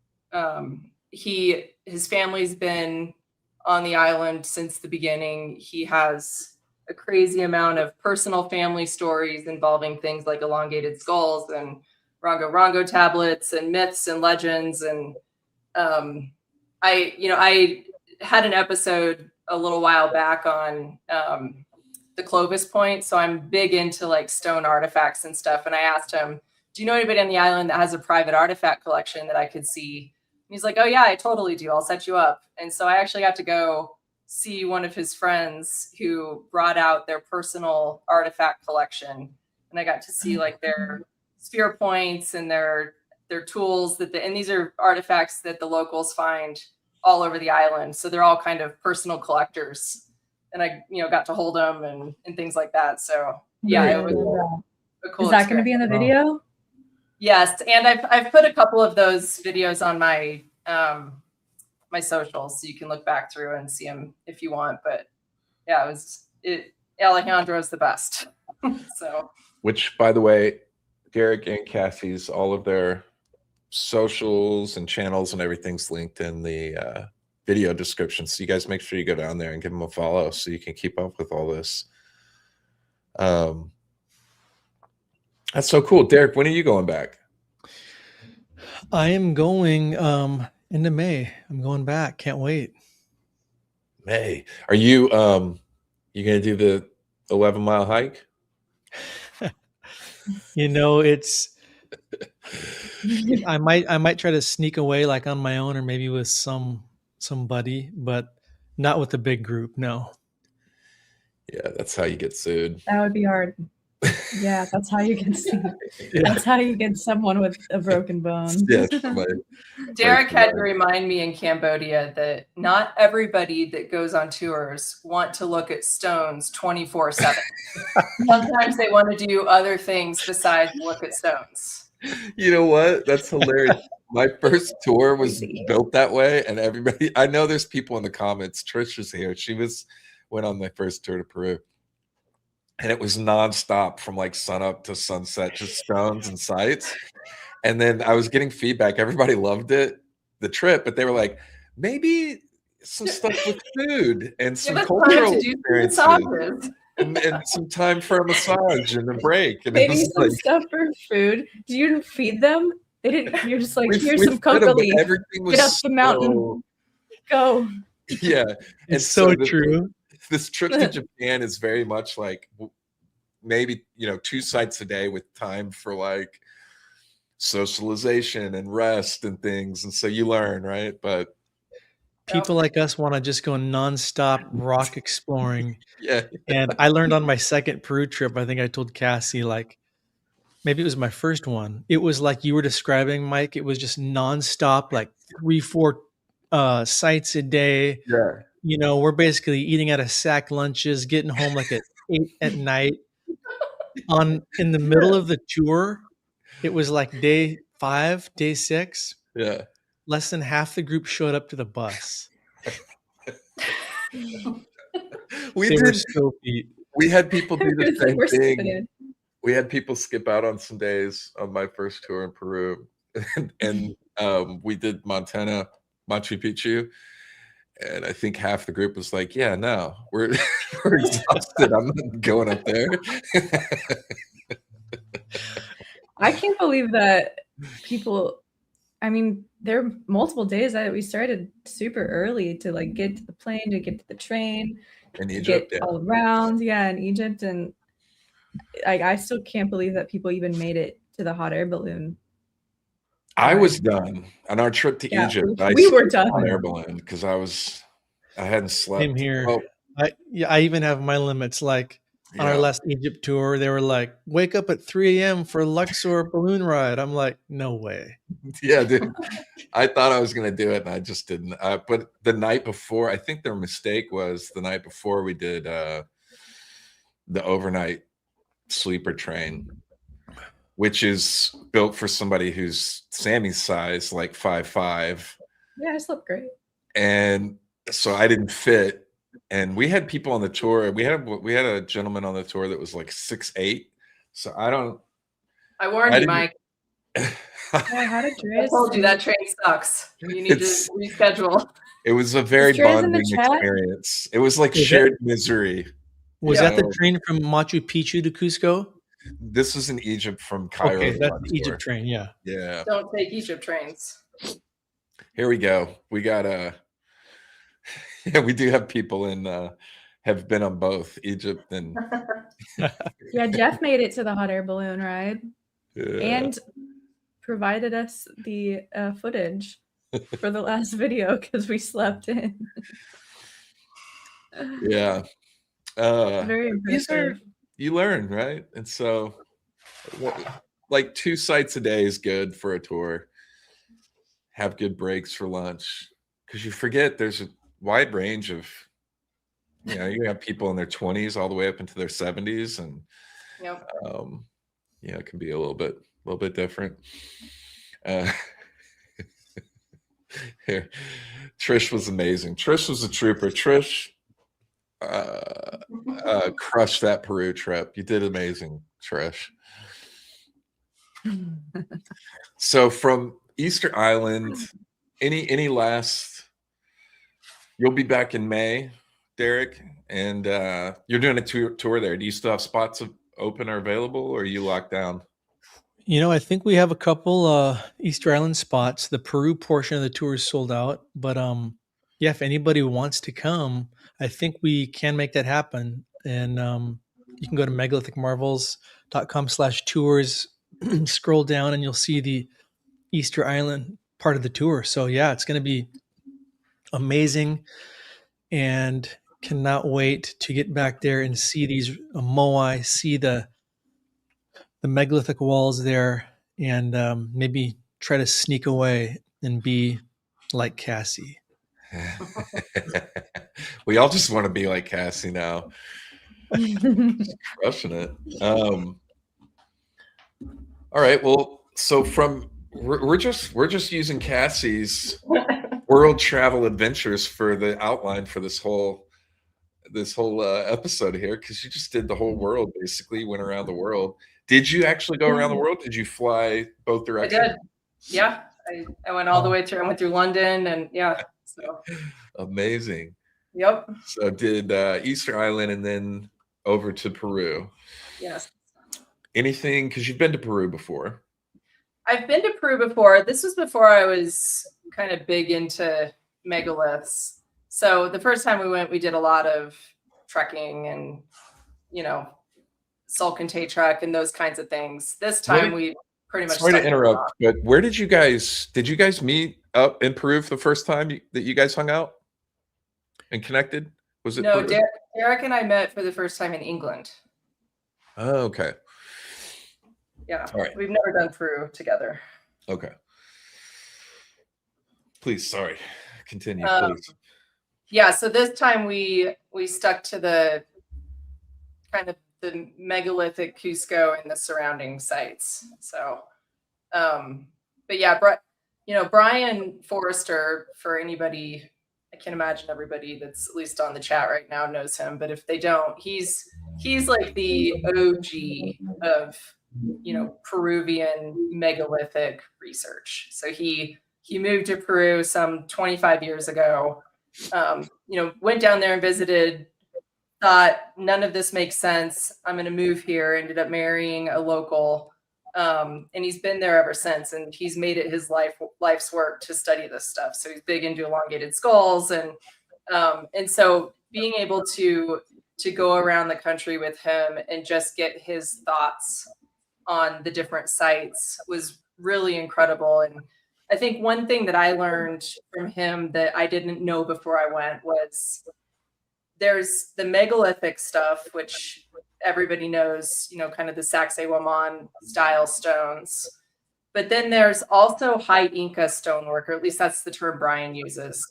His family's been on the island since the beginning. He has a crazy amount of personal family stories involving things like elongated skulls and Rongo tablets and myths and legends. And I had an episode a little while back on the Clovis Point. So I'm big into like stone artifacts and stuff. And I asked him, do you know anybody on the island that has a private artifact collection that I could see? And he's like, oh yeah, I totally do. I'll set you up. And so I actually got to go see one of his friends who brought out their personal artifact collection. And I got to see like their spear points and their tools and these are artifacts that the locals find all over the island. So they're all kind of personal collectors. And I, got to hold them and things like that. So yeah, it was a cool. Is that going to be in the video? Yes, and I've put a couple of those videos on my my socials, so you can look back through and see them if you want. But yeah, Alejandro is the best. So, which, by the way, Derek and Cassie's, all of their socials and channels and everything's linked in the video description. So you guys make sure you go down there and give them a follow so you can keep up with all this. That's so cool. Derek, when are you going back? I am going into May. I'm going back. Can't wait. May. Are you going to do the 11-mile hike? It's I might try to sneak away like on my own or maybe with somebody, but not with a big group. No. Yeah, that's how you get sued. That would be hard. Yeah, that's how you get sued. That's how you get someone with a broken bone. Yeah, Derek had to remind me in Cambodia that not everybody that goes on tours want to look at stones 24/7. Sometimes they want to do other things besides look at stones. You know what? That's hilarious. My first tour was built that way, and everybody, I know there's people in the comments. Trish is here. She went on my first tour to Peru. And it was nonstop from like sunup to sunset, just stones and sights. And then I was getting feedback. Everybody loved it, the trip, but they were like, maybe some stuff with food and some cultural experiences and some time for a massage and a break. And maybe some stuff for food. Do you feed them? They didn't. You're just like, here's some coca leaf. Get up the mountain. Go. Yeah. It's so true. This trip to Japan is very much like maybe 2 sites a day with time for like socialization and rest and things, and so you learn, right? But people like us want to just go nonstop rock exploring. Yeah. And I learned on my second Peru trip, I think I told Cassie, like maybe it was my first one, it was like you were describing, Mike. It was just nonstop, like 3-4 sites a day. Yeah. We're basically eating out of sack lunches, getting home like at 8 at night. In the middle of the tour, it was like day 5, day 6. Yeah. Less than half the group showed up to the bus. We had people do the same thing. We had people skip out on some days on my first tour in Peru, and we did Montana, Machu Picchu. And I think half the group was like, yeah, no, we're exhausted. I'm not going up there. I can't believe that people, I mean, there are multiple days that we started super early to like get to the plane, to get to the train, In to Egypt, get yeah. all around. Yeah, in Egypt. And like, I still can't believe that people even made it to the hot air balloon. I was done on our trip to Yeah, Egypt. we were skipped done. on air balloon because I hadn't slept. Same here. Well, I even have my limits. Like on our yeah. last Egypt tour, they were like, "Wake up at 3 a.m. for Luxor balloon ride." I'm like, "No way." Yeah, dude. I thought I was going to do it, and I just didn't. But the night before, I think their mistake was the night before we did the overnight sleeper train, which is built for somebody who's Sammy's size, like 5'5". Yeah, I slept great. And so I didn't fit. And we had people on the tour. We had a gentleman on the tour that was like 6'8". So I warned you, Mike. Yeah, how did I told you that train sucks. You need to reschedule. It was a very Is Dre's in bonding the chat? experience. It was like shared misery. Was you that the know? train from Machu Picchu to Cusco? This was in Egypt from Cairo. Okay, to that's the Luxor. Egypt train. Yeah. Yeah. Don't take Egypt trains. Here we go. We got yeah, we do have people in have been on both Egypt and Yeah, Jeff made it to the hot air balloon ride and provided us the footage for the last video because we slept in. Yeah. Very impressive. You learn, right? And so like 2 sites a day is good for a tour. Have good breaks for lunch because you forget there's a wide range of, you have people in their 20s all the way up into their 70s, and Yep. It can be a little bit different. Here, Trish was amazing. Trish was a trooper. Trish crushed that Peru trip. You did amazing, Trish. So from Easter Island, any last? You'll be back in May, Derek, and you're doing a tour there. Do you still have spots open or available, or are you locked down? I think we have a couple Easter Island spots. The Peru portion of the tour is sold out, but yeah, if anybody wants to come, I think we can make that happen. And you can go to megalithic.marvels.com/tours, scroll down, and you'll see the Easter Island part of the tour. So yeah, it's going to be amazing, and cannot wait to get back there and see these moai, see the megalithic walls there, and maybe try to sneak away and be like Cassie. We all just want to be like Cassie now. Just crushing it. All right. Well, so we're just using Cassie's world travel adventures for the outline for this whole episode here, because you just did the whole world. Basically, you went around the world. Did you actually go around the world? Did you fly both directions? I did. Yeah, I went all the way through. I went through London, and yeah, so amazing. Yep. So did Easter Island and then over to Peru. Yes. Anything, because you've been to Peru before? I've been to Peru before. This was before I was kind of big into megaliths. So the first time we went, we did a lot of trekking and, Salcantay trek and those kinds of things. This time we pretty much. Sorry to interrupt, but where did you guys meet up in Peru for the first time that you guys hung out and connected? Was it? No, Derek and I met for the first time in England. Oh, okay. Yeah. All right. We've never done Peru together. Okay. Please, sorry. Continue, please. Yeah, so this time we stuck to the kind of the megalithic Cusco and the surrounding sites. So, but yeah, Brian Forrester, for anybody, I can imagine everybody that's at least on the chat right now knows him, but if they don't, he's like the OG of, Peruvian megalithic research. So he moved to Peru some 25 years ago went down there and visited, thought none of this makes sense. I'm going to move here. Ended up marrying a local. And he's been there ever since. And he's made it his life's work to study this stuff. So he's big into elongated skulls. And so being able to go around the country with him and just get his thoughts on the different sites was really incredible. And I think one thing that I learned from him that I didn't know before I went was there's the megalithic stuff, which everybody knows, kind of the Sacsayhuaman style stones. But then there's also high Inca stonework, or at least that's the term Brian uses,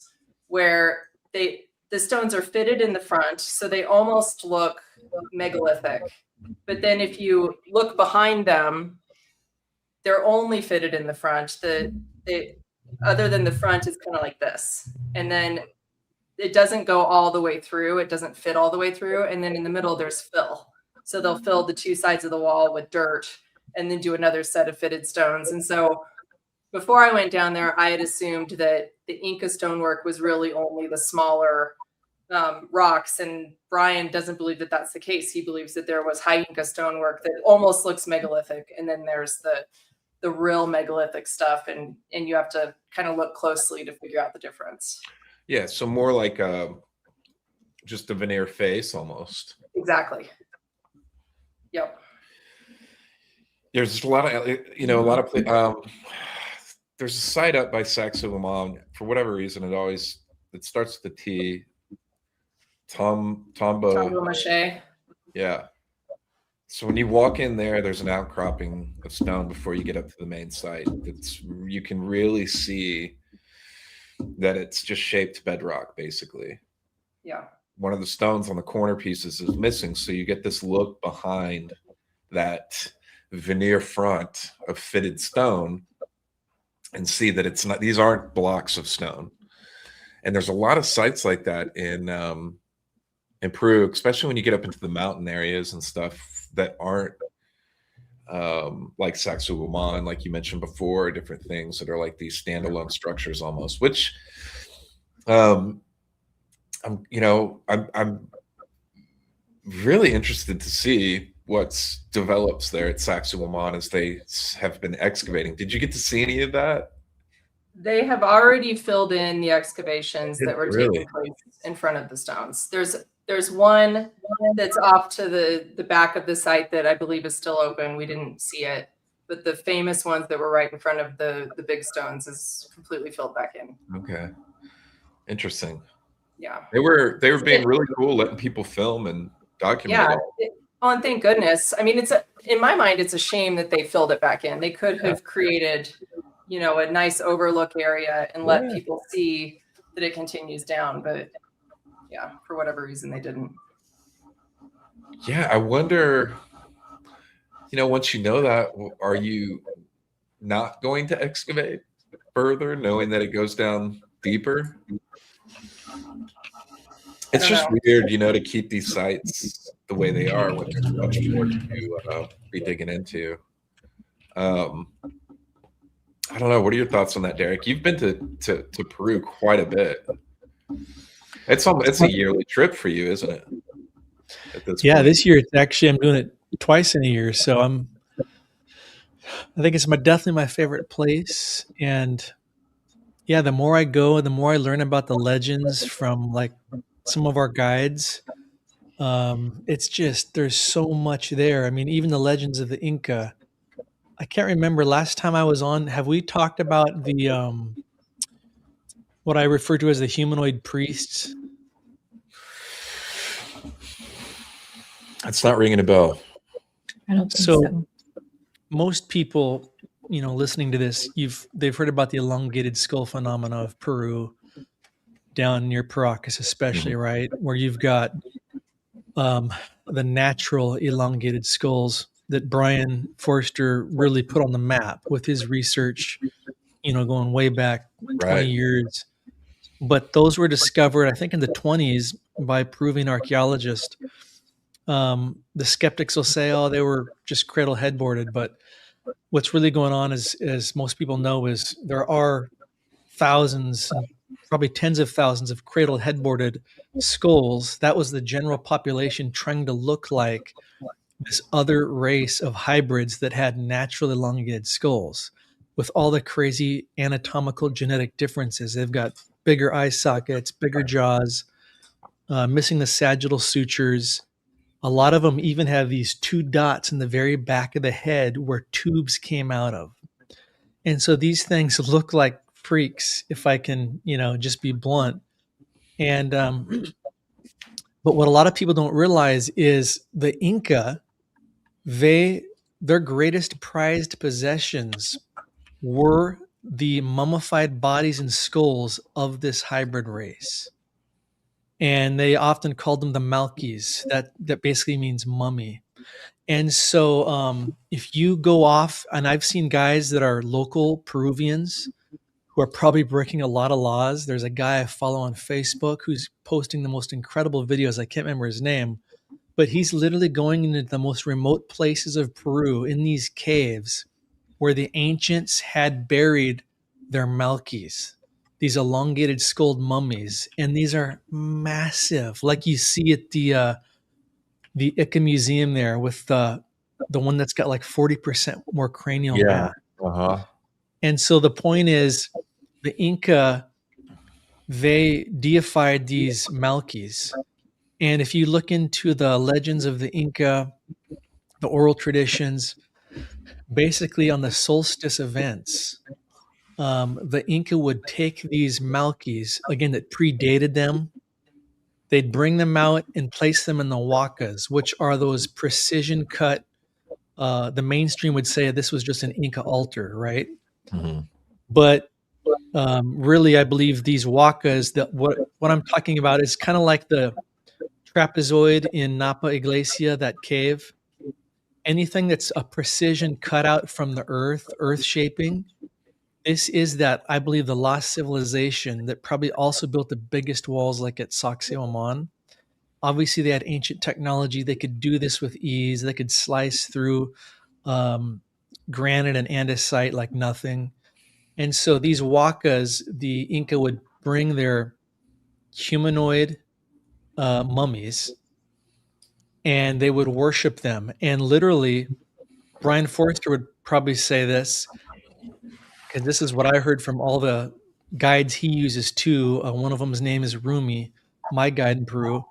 where the stones are fitted in the front, so they almost look megalithic. But then if you look behind them, they're only fitted in the front. Other than the front is kind of like this. And then it doesn't go all the way through. It doesn't fit all the way through. And then in the middle, there's fill. So they'll fill the two sides of the wall with dirt and then do another set of fitted stones. And so before I went down there, I had assumed that the Inca stonework was really only the smaller rocks. And Brian doesn't believe that that's the case. He believes that there was high Inca stonework that almost looks megalithic. And then there's the real megalithic stuff. And you have to kind of look closely to figure out the difference. Yeah. So more like just a veneer face almost. Exactly. Yep. There's a lot of, there's a site up by Sacsayhuaman. For whatever reason, it starts with the T. Tombo Mache. Yeah. So when you walk in there, there's an outcropping of stone before you get up to the main site. You can really see that it's just shaped bedrock, basically. Yeah. One of the stones on the corner pieces is missing, so you get this look behind that veneer front of fitted stone and see that it's not, these aren't blocks of stone. And there's a lot of sites like that in Peru, especially when you get up into the mountain areas and stuff that aren't like Sacsayhuaman, like you mentioned before, different things that are like these standalone structures almost, which I'm really interested to see what develops there at Sacsayhuaman as they have been excavating. Did you get to see any of that? They have already filled in the excavations that were Really? taking place in front of the stones. There's one that's off to the back of the site that I believe is still open. We didn't see it, but the famous ones that were right in front of the big stones is completely filled back in. Okay, interesting. Yeah, they were being really cool, letting people film and document it. And thank goodness. I mean, in my mind, it's a shame that they filled it back in. They could have created, a nice overlook area and let people see that it continues down, but yeah, for whatever reason they didn't. Yeah, I wonder, once you know that, are you not going to excavate further, knowing that it goes down deeper? It's just weird, to keep these sites the way they are when there's much more to be digging into. I don't know. What are your thoughts on that, Derek? You've been to Peru quite a bit. It's a yearly trip for you, isn't it? This year I'm doing it twice in a year. So I think it's definitely my favorite place. And yeah, the more I go, the more I learn about the legends from like some of our guides. It's just, there's so much there. I mean, even the legends of the Inca. I can't remember last time I was on. Have we talked about the what I refer to as the humanoid priests? It's not ringing a bell. I don't think so. Most people, listening to this, they've heard about the elongated skull phenomena of Peru, down near Paracas, especially, right, where you've got the natural elongated skulls that Brian Forster really put on the map with his research, going way back 20 years. But those were discovered, I think, in the 20s by proving archaeologists. The skeptics will say, oh, they were just cradle headboarded. But what's really going on is, as most people know, is there are thousands, probably tens of thousands of cradle headboarded skulls. That was the general population trying to look like this other race of hybrids that had naturally elongated skulls with all the crazy anatomical genetic differences. They've got bigger eye sockets, bigger jaws, missing the sagittal sutures. A lot of them even have these 2 dots in the very back of the head where tubes came out of. And so these things look like freaks, if I can, just be blunt. And but what a lot of people don't realize is the Inca, their greatest prized possessions were the mummified bodies and skulls of this hybrid race. And they often called them the Malkis. That basically means mummy. And so if you go off, and I've seen guys that are local Peruvians who are probably breaking a lot of laws. There's a guy I follow on Facebook who's posting the most incredible videos. I can't remember his name, but he's literally going into the most remote places of Peru in these caves where the ancients had buried their Malkis, these elongated skulled mummies. And these are massive, like you see at the Ica Museum there with the one that's got like 40% more cranial mass. Uh-huh. And so the point is, the Inca, they deified these Malkis. And if you look into the legends of the Inca, the oral traditions, basically on the solstice events, the Inca would take these Malkis, again, that predated them. They'd bring them out and place them in the huacas, which are those precision cut. The mainstream would say this was just an Inca altar, right? Mm-hmm. But really, I believe these huacas, that what I'm talking about is kind of like the trapezoid in Napa Iglesia, that cave. Anything that's a precision cutout from the earth shaping. This is that, I believe, the lost civilization that probably also built the biggest walls like at Sacsayhuaman. Obviously, they had ancient technology. They could do this with ease. They could slice through granite and andesite like nothing. And so these huacas, the Inca would bring their humanoid mummies and they would worship them. And literally, Brian Forrester would probably say this, because this is what I heard from all the guides he uses too. One of them's name is Rumi, my guide in Peru.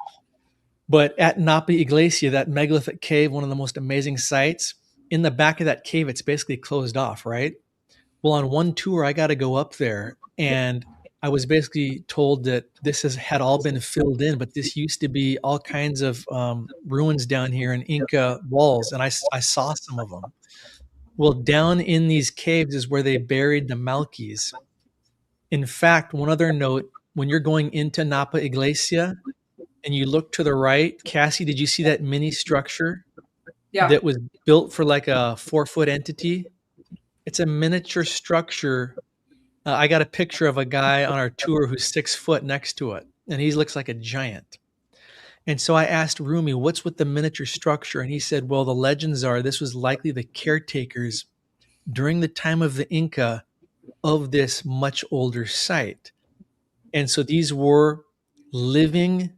But at Napa Iglesia, that megalithic cave, one of the most amazing sites, in the back of that cave, it's basically closed off, right? Well, on one tour, I got to go up there, and I was basically told that this had all been filled in, but this used to be all kinds of ruins down here in Inca walls, and I saw some of them. Well, down in these caves is where they buried the Malkis. In fact, one other note, when you're going into Napa Iglesia and you look to the right, Cassie, did you see that mini structure that was built for like a 4-foot entity? It's a miniature structure. I got a picture of a guy on our tour who's 6 foot next to it, and he looks like a giant. And so I asked Rumi, what's with the miniature structure? And he said, well, the legends are this was likely the caretakers during the time of the Inca of this much older site. And so these were living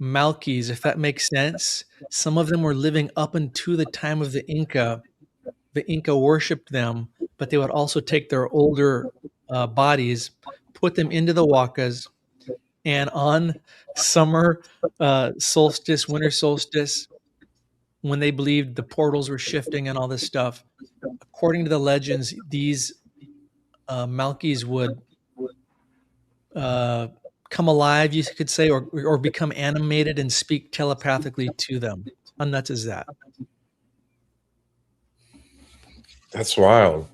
Malkis, if that makes sense. Some of them were living up into the time of the Inca. The Inca worshipped them, but they would also take their older bodies, put them into the huacas, and on summer solstice, winter solstice, when they believed the portals were shifting and all this stuff, according to the legends, these Malkis would come alive, you could say, or become animated and speak telepathically to them. How nuts is that? That's wild.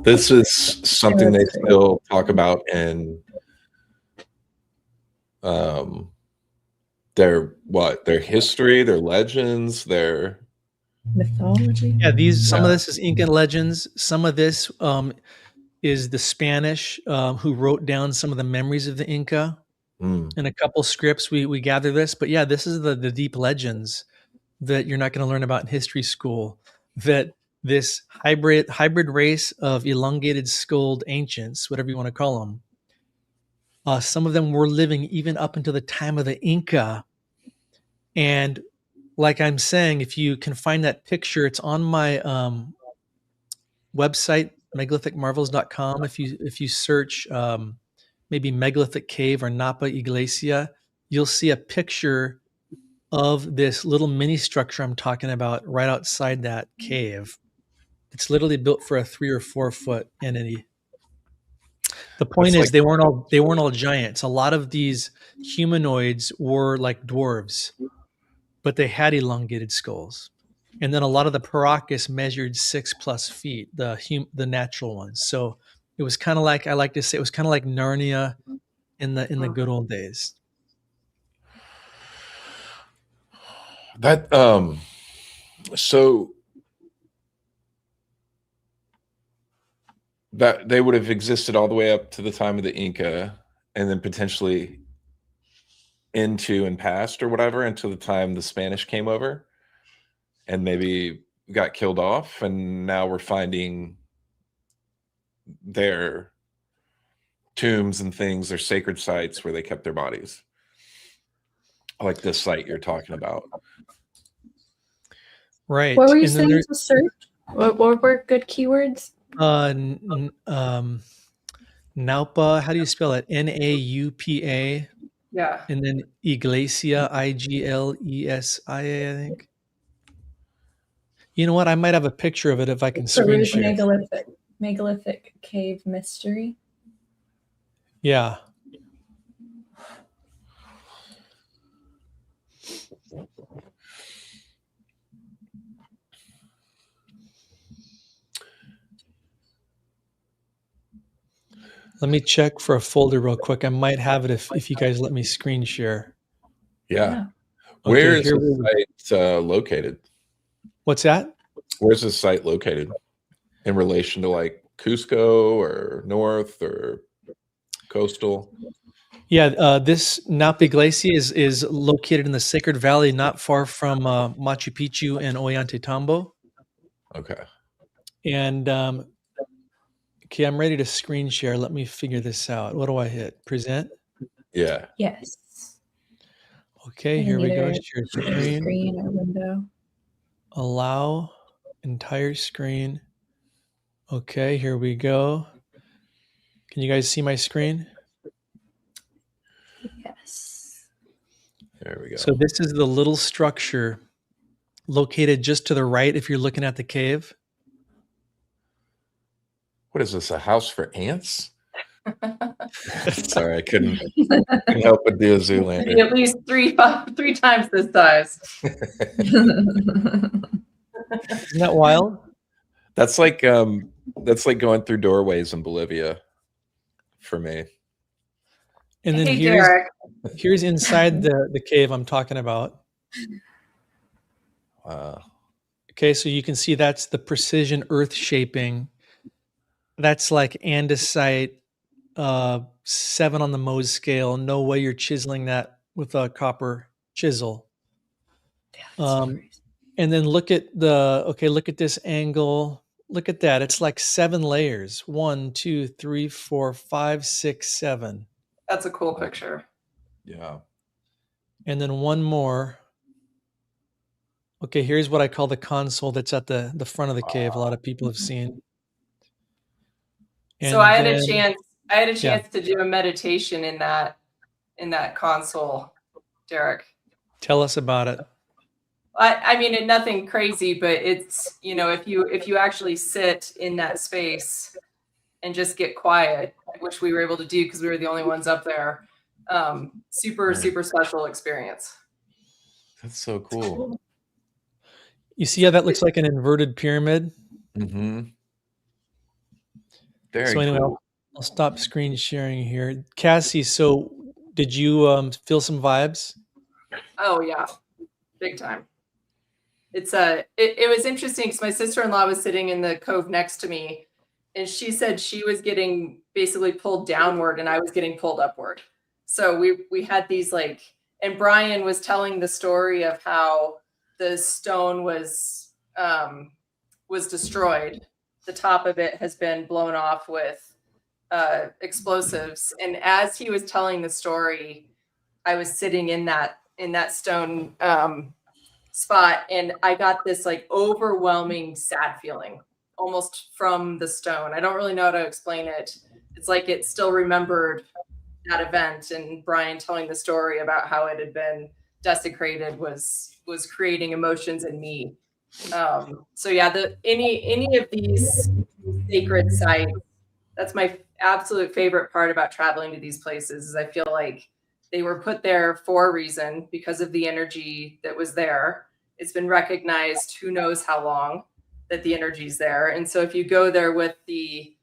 This is something they still talk about in their history, their legends, their mythology. Yeah, some of this is Incan legends. Some of this is the Spanish who wrote down some of the memories of the Inca. In a couple scripts we gather this, but yeah, this is the deep legends that you're not going to learn about in history school, that this hybrid race of elongated skulled ancients, whatever you want to call them, Some of them were living even up until the time of the Inca. And like I'm saying, if you can find that picture, it's on my website, megalithicmarvels.com. If you search maybe Megalithic Cave or Napa Iglesia, you'll see a picture of this little mini structure I'm talking about right outside that cave. It's literally built for a 3 or 4 foot entity. The point That's is they weren't all giants. A lot of these humanoids were like dwarves, but they had elongated skulls. And then a lot of the Paracas measured 6+ feet, the natural ones. So it was kind of like, I like to say, it was kind of like Narnia in the good old days. That so that they would have existed all the way up to the time of the Inca, and then potentially into and past or whatever until the time the Spanish came over and maybe got killed off, and now we're finding their tombs and things, their sacred sites where they kept their bodies, like this site you're talking about. What Right. were you And then saying to search? What were good keywords? Naupa, how do you spell it? Naupa, Yeah. and then Iglesia, Iglesi, I think. You know what? I might have a picture of it if I can screen Peru's share. megalithic cave mystery. Yeah. Let me check for a folder real quick. I might have it if you guys let me screen share. Yeah. Okay, Where is here the site located? What's that? Where's this site located in relation to like Cusco or north or coastal? Yeah, this Napa Iglesia is located in the Sacred Valley, not far from Machu Picchu and Ollantaytambo. Okay. And okay, I'm ready to screen share. Let me figure this out. What do I hit? Present? Yeah. Yes. Okay, I here can we go. either Share share screen. screen or window. Allow entire screen. Okay, here we go. Can you guys see my screen? Yes. There we go. So this is the little structure located just to the right if you're looking at the cave. What is this? A house for ants? Sorry, I couldn't help but do a Maybe Zoolander. at least three times this size. Isn't that wild? That's like going through doorways in Bolivia for me. And then Hey, Derek. here's inside the cave I'm talking about. Wow. Okay, so you can see that's the precision earth shaping. That's like andesite, 7 on the Mohs scale. No way you're chiseling that with a copper chisel. And then look at this angle. Look at that. It's like 7 layers. 1, 2, 3, 4, 5, 6, 7. That's a cool picture. Yeah. And then one more. Okay, here's what I call the console that's at the front of the cave. A lot of people have seen. So I had a then- chance to do a meditation in that console, Derek. Tell us about it. I mean, nothing crazy, but it's, if you actually sit in that space and just get quiet, which we were able to do because we were the only ones up there. Super special experience. That's so cool. You see how that looks like an inverted pyramid? Mm-hmm. Very So anyway, cool. I'll stop screen sharing here. Cassie, so did you feel some vibes? Oh yeah, big time. It's it was interesting because my sister-in-law was sitting in the cove next to me, and she said she was getting basically pulled downward and I was getting pulled upward. So we had these and Brian was telling the story of how the stone was destroyed. The top of it has been blown off with explosives. And as he was telling the story, I was sitting in that stone spot, and I got this like overwhelming sad feeling almost from the stone. I don't really know how to explain it. It's like it still remembered that event, and Brian telling the story about how it had been desecrated was creating emotions in me. So yeah, any of these sacred sites, that's my absolute favorite part about traveling to these places, is I feel like they were put there for a reason because of the energy that was there. It's been recognized who knows how long that the energy's there. And so if you go there with the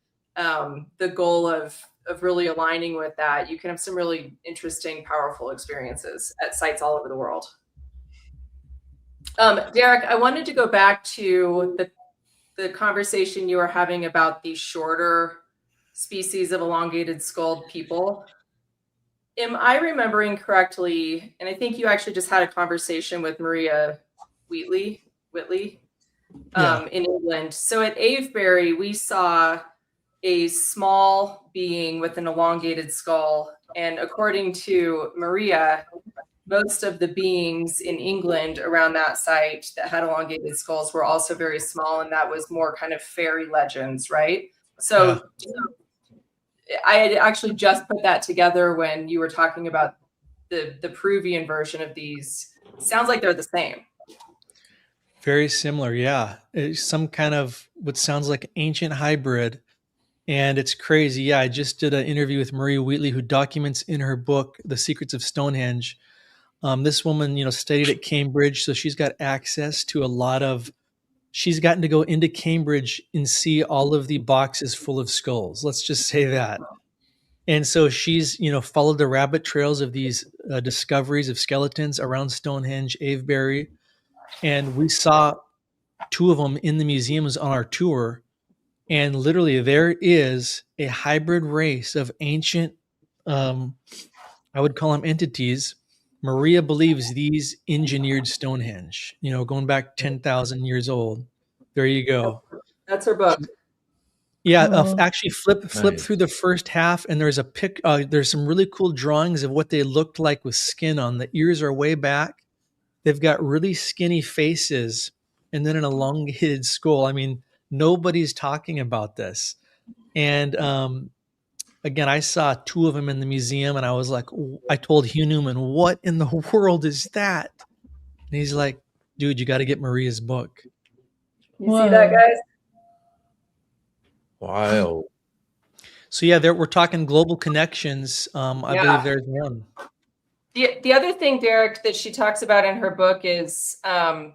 goal of really aligning with that, you can have some really interesting, powerful experiences at sites all over the world. Derek, I wanted to go back to the conversation you were having about the shorter species of elongated skulled people. Am I remembering correctly? And I think you actually just had a conversation with Maria Whitley in England. So at Avebury, we saw a small being with an elongated skull. And according to Maria, most of the beings in England around that site that had elongated skulls were also very small, and that was more kind of fairy legends, right? So I had actually just put that together when you were talking about the Peruvian version of these. Sounds like they're the same. Very similar, yeah. It's some kind of what sounds like ancient hybrid. And it's crazy. Yeah, I just did an interview with Maria Wheatley, who documents in her book, The Secrets of Stonehenge. This woman, studied at Cambridge, so she's got access to a lot of, she's gotten to go into Cambridge and see all of the boxes full of skulls. Let's just say that. And so she's, followed the rabbit trails of these discoveries of skeletons around Stonehenge, Avebury. And we saw 2 of them in the museums on our tour. And literally there is a hybrid race of ancient, I would call them entities. Maria believes these engineered Stonehenge, going back 10,000 years old. There you go. That's her book. Yeah, actually flip Nice. through the first half, and there's there's some really cool drawings of what they looked like with skin on. The ears are way back. They've got really skinny faces, and then an elongated skull. I mean, nobody's talking about this. And again, I saw 2 of them in the museum, and I was like, I told Hugh Newman, what in the world is that? And he's like, dude, you got to get Maria's book. You see that, guys? Wild. So yeah, we're talking global connections. I believe there's one. The other thing, Derek, that she talks about in her book is the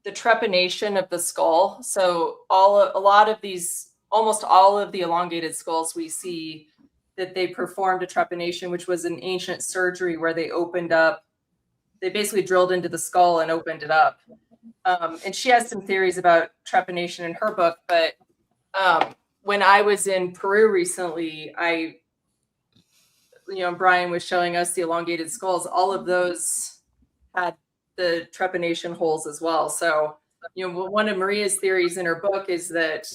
trepanation of the skull. So almost all of the elongated skulls we see, that they performed a trepanation, which was an ancient surgery where they basically drilled into the skull and opened it up. And she has some theories about trepanation in her book, but when I was in Peru recently, Brian was showing us the elongated skulls. All of those had the trepanation holes as well. So, one of Maria's theories in her book is that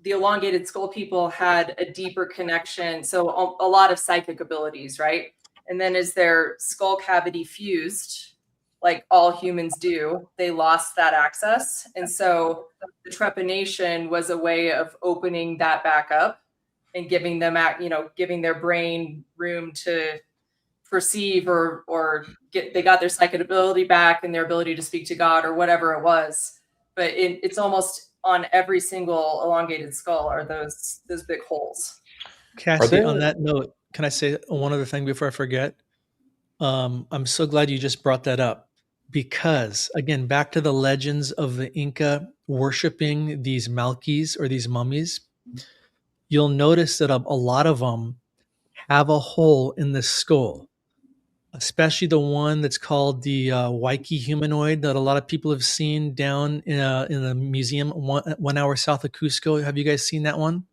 the elongated skull people had a deeper connection. So a lot of psychic abilities, right? And then as their skull cavity fused, like all humans do, they lost that access. And so the trepanation was a way of opening that back up and giving them, giving their brain room to perceive they got their psychic ability back and their ability to speak to God or whatever it was. But it's almost on every single elongated skull are those big holes. Cassie, on that note, can I say one other thing before I forget? I'm so glad you just brought that up, because again, back to the legends of the Inca worshiping these Malkis or these mummies, you'll notice that a lot of them have a hole in the skull, especially the one that's called the Waiki humanoid that a lot of people have seen down in a museum 1 hour south of Cusco. Have you guys seen that one?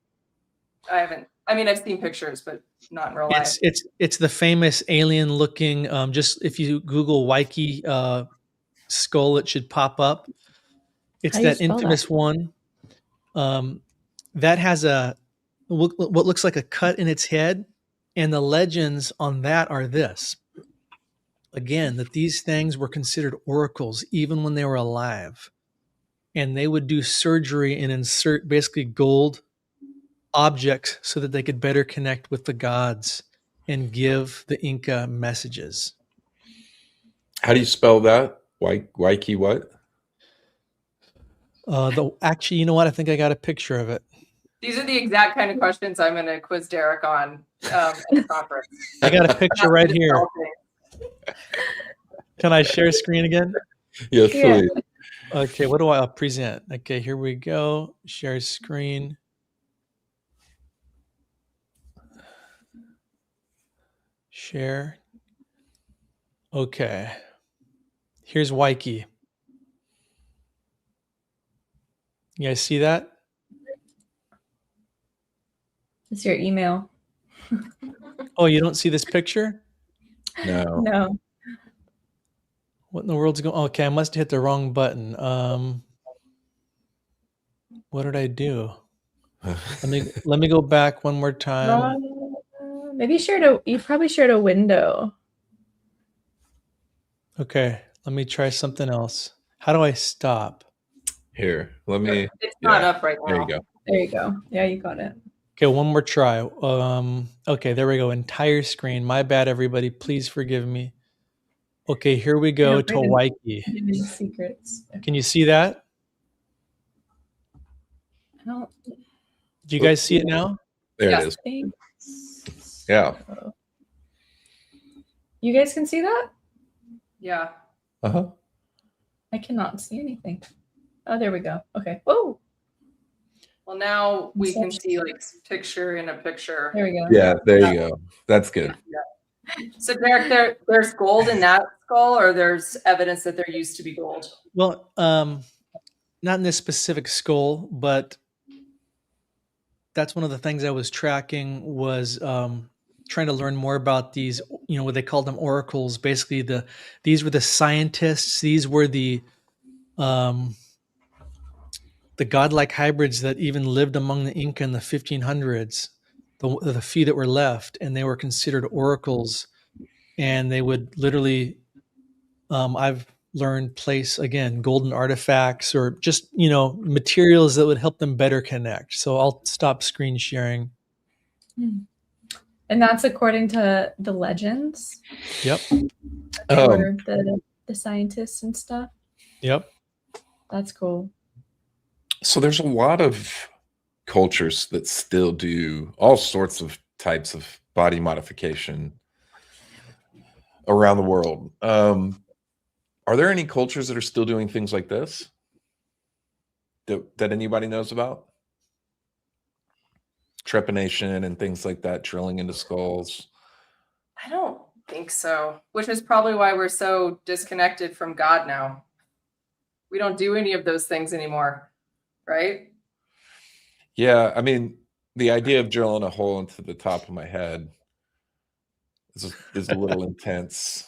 I haven't. I mean, I've seen pictures, but not in real life. It's the famous alien looking, just if you Google Waiki skull, it should pop up. It's that infamous one that has a what looks like a cut in its head, and the legends on that are this. Again, that these things were considered oracles even when they were alive. And they would do surgery and insert basically gold objects so that they could better connect with the gods and give the Inca messages. How do you spell that? Waiki what? Actually, you know what? I think I got a picture of it. These are the exact kind of questions I'm going to quiz Derek on at the conference. I got a picture right here. Can I share screen again? Yes, Yeah. please. Okay, what do I present? Okay, here we go. Share screen. Share. Okay. Here's Waiki. You guys see that? It's your email. Oh, you don't see this picture? No. No. What in the world's going? Okay, I must have hit the wrong button. What did I do? Let me go back one more time. Maybe you probably shared a window. Okay, let me try something else. How do I stop? Here, let me. It's not up right now. There you go. There you go. Yeah, you got it. Okay, one more try. Okay, there we go. Entire screen. My bad, everybody. Please forgive me. Okay, here we go Yeah, to right. Waiki. Hidden secrets. Can you see that? I don't Do you guys see it now? There Yes. it is. think. Yeah. So. You guys can see that? Yeah. Uh-huh. I cannot see anything. Oh, there we go. Okay. Whoa. Well, now we can see like picture in a picture. There we go. Yeah, there you go. That's good. So Derek, there's gold in that skull, or there's evidence that there used to be gold? Well, not in this specific skull, but that's one of the things I was tracking was trying to learn more about these, what they called them oracles. Basically, these were the scientists. These were the godlike hybrids that even lived among the Inca in the 1500s, the few that were left, and they were considered oracles. And they would literally, I've learned, place again golden artifacts or just materials that would help them better connect. So I'll stop screen sharing. And that's according to the legends. Yep. Or the scientists and stuff. Yep. That's cool. So there's a lot of cultures that still do all sorts of types of body modification around the world. Are there any cultures that are still doing things like this that anybody knows about? Trepanation and things like that, drilling into skulls. I don't think so, which is probably why we're so disconnected from God now. We don't do any of those things anymore, right? Yeah, I mean, the idea of drilling a hole into the top of my head is a little intense.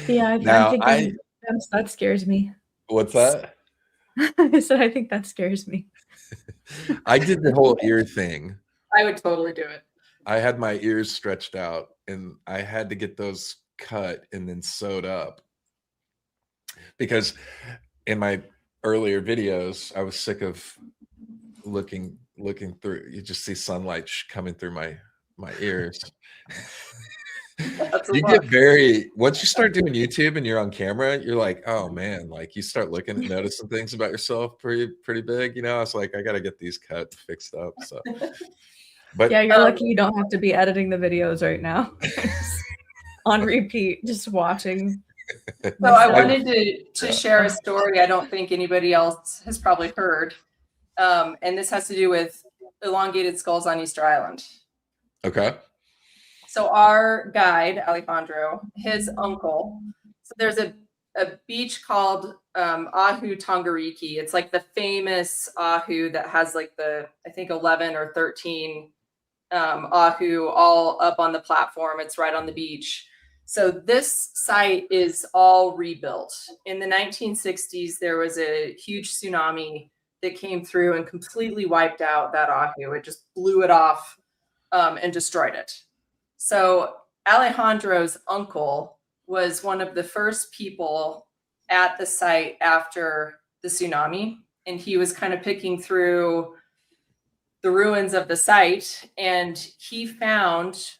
Yeah, Now, that scares me. What's that? I said I think that scares me. I did the whole ear thing. I would totally do it. I had my ears stretched out and I had to get those cut and then sewed up. Because in my earlier videos, I was sick of looking through. You just see sunlight coming through my ears. You get once you start doing YouTube and you're on camera, you're like, oh man, like you start looking and noticing things about yourself pretty big. I was like, I got to get these cut fixed up. So, but yeah, you're lucky you don't have to be editing the videos right now on repeat, just watching. So I wanted to share a story I don't think anybody else has probably heard. And this has to do with elongated skulls on Easter Island. Okay. So our guide, Alejandro, his uncle, so there's a beach called Ahu Tongariki. It's like the famous Ahu that has like I think 11 or 13 Ahu all up on the platform. It's right on the beach. So this site is all rebuilt. In the 1960s, there was a huge tsunami that came through and completely wiped out that ahu. It just blew it off and destroyed it. So Alejandro's uncle was one of the first people at the site after the tsunami, and he was kind of picking through the ruins of the site, and he found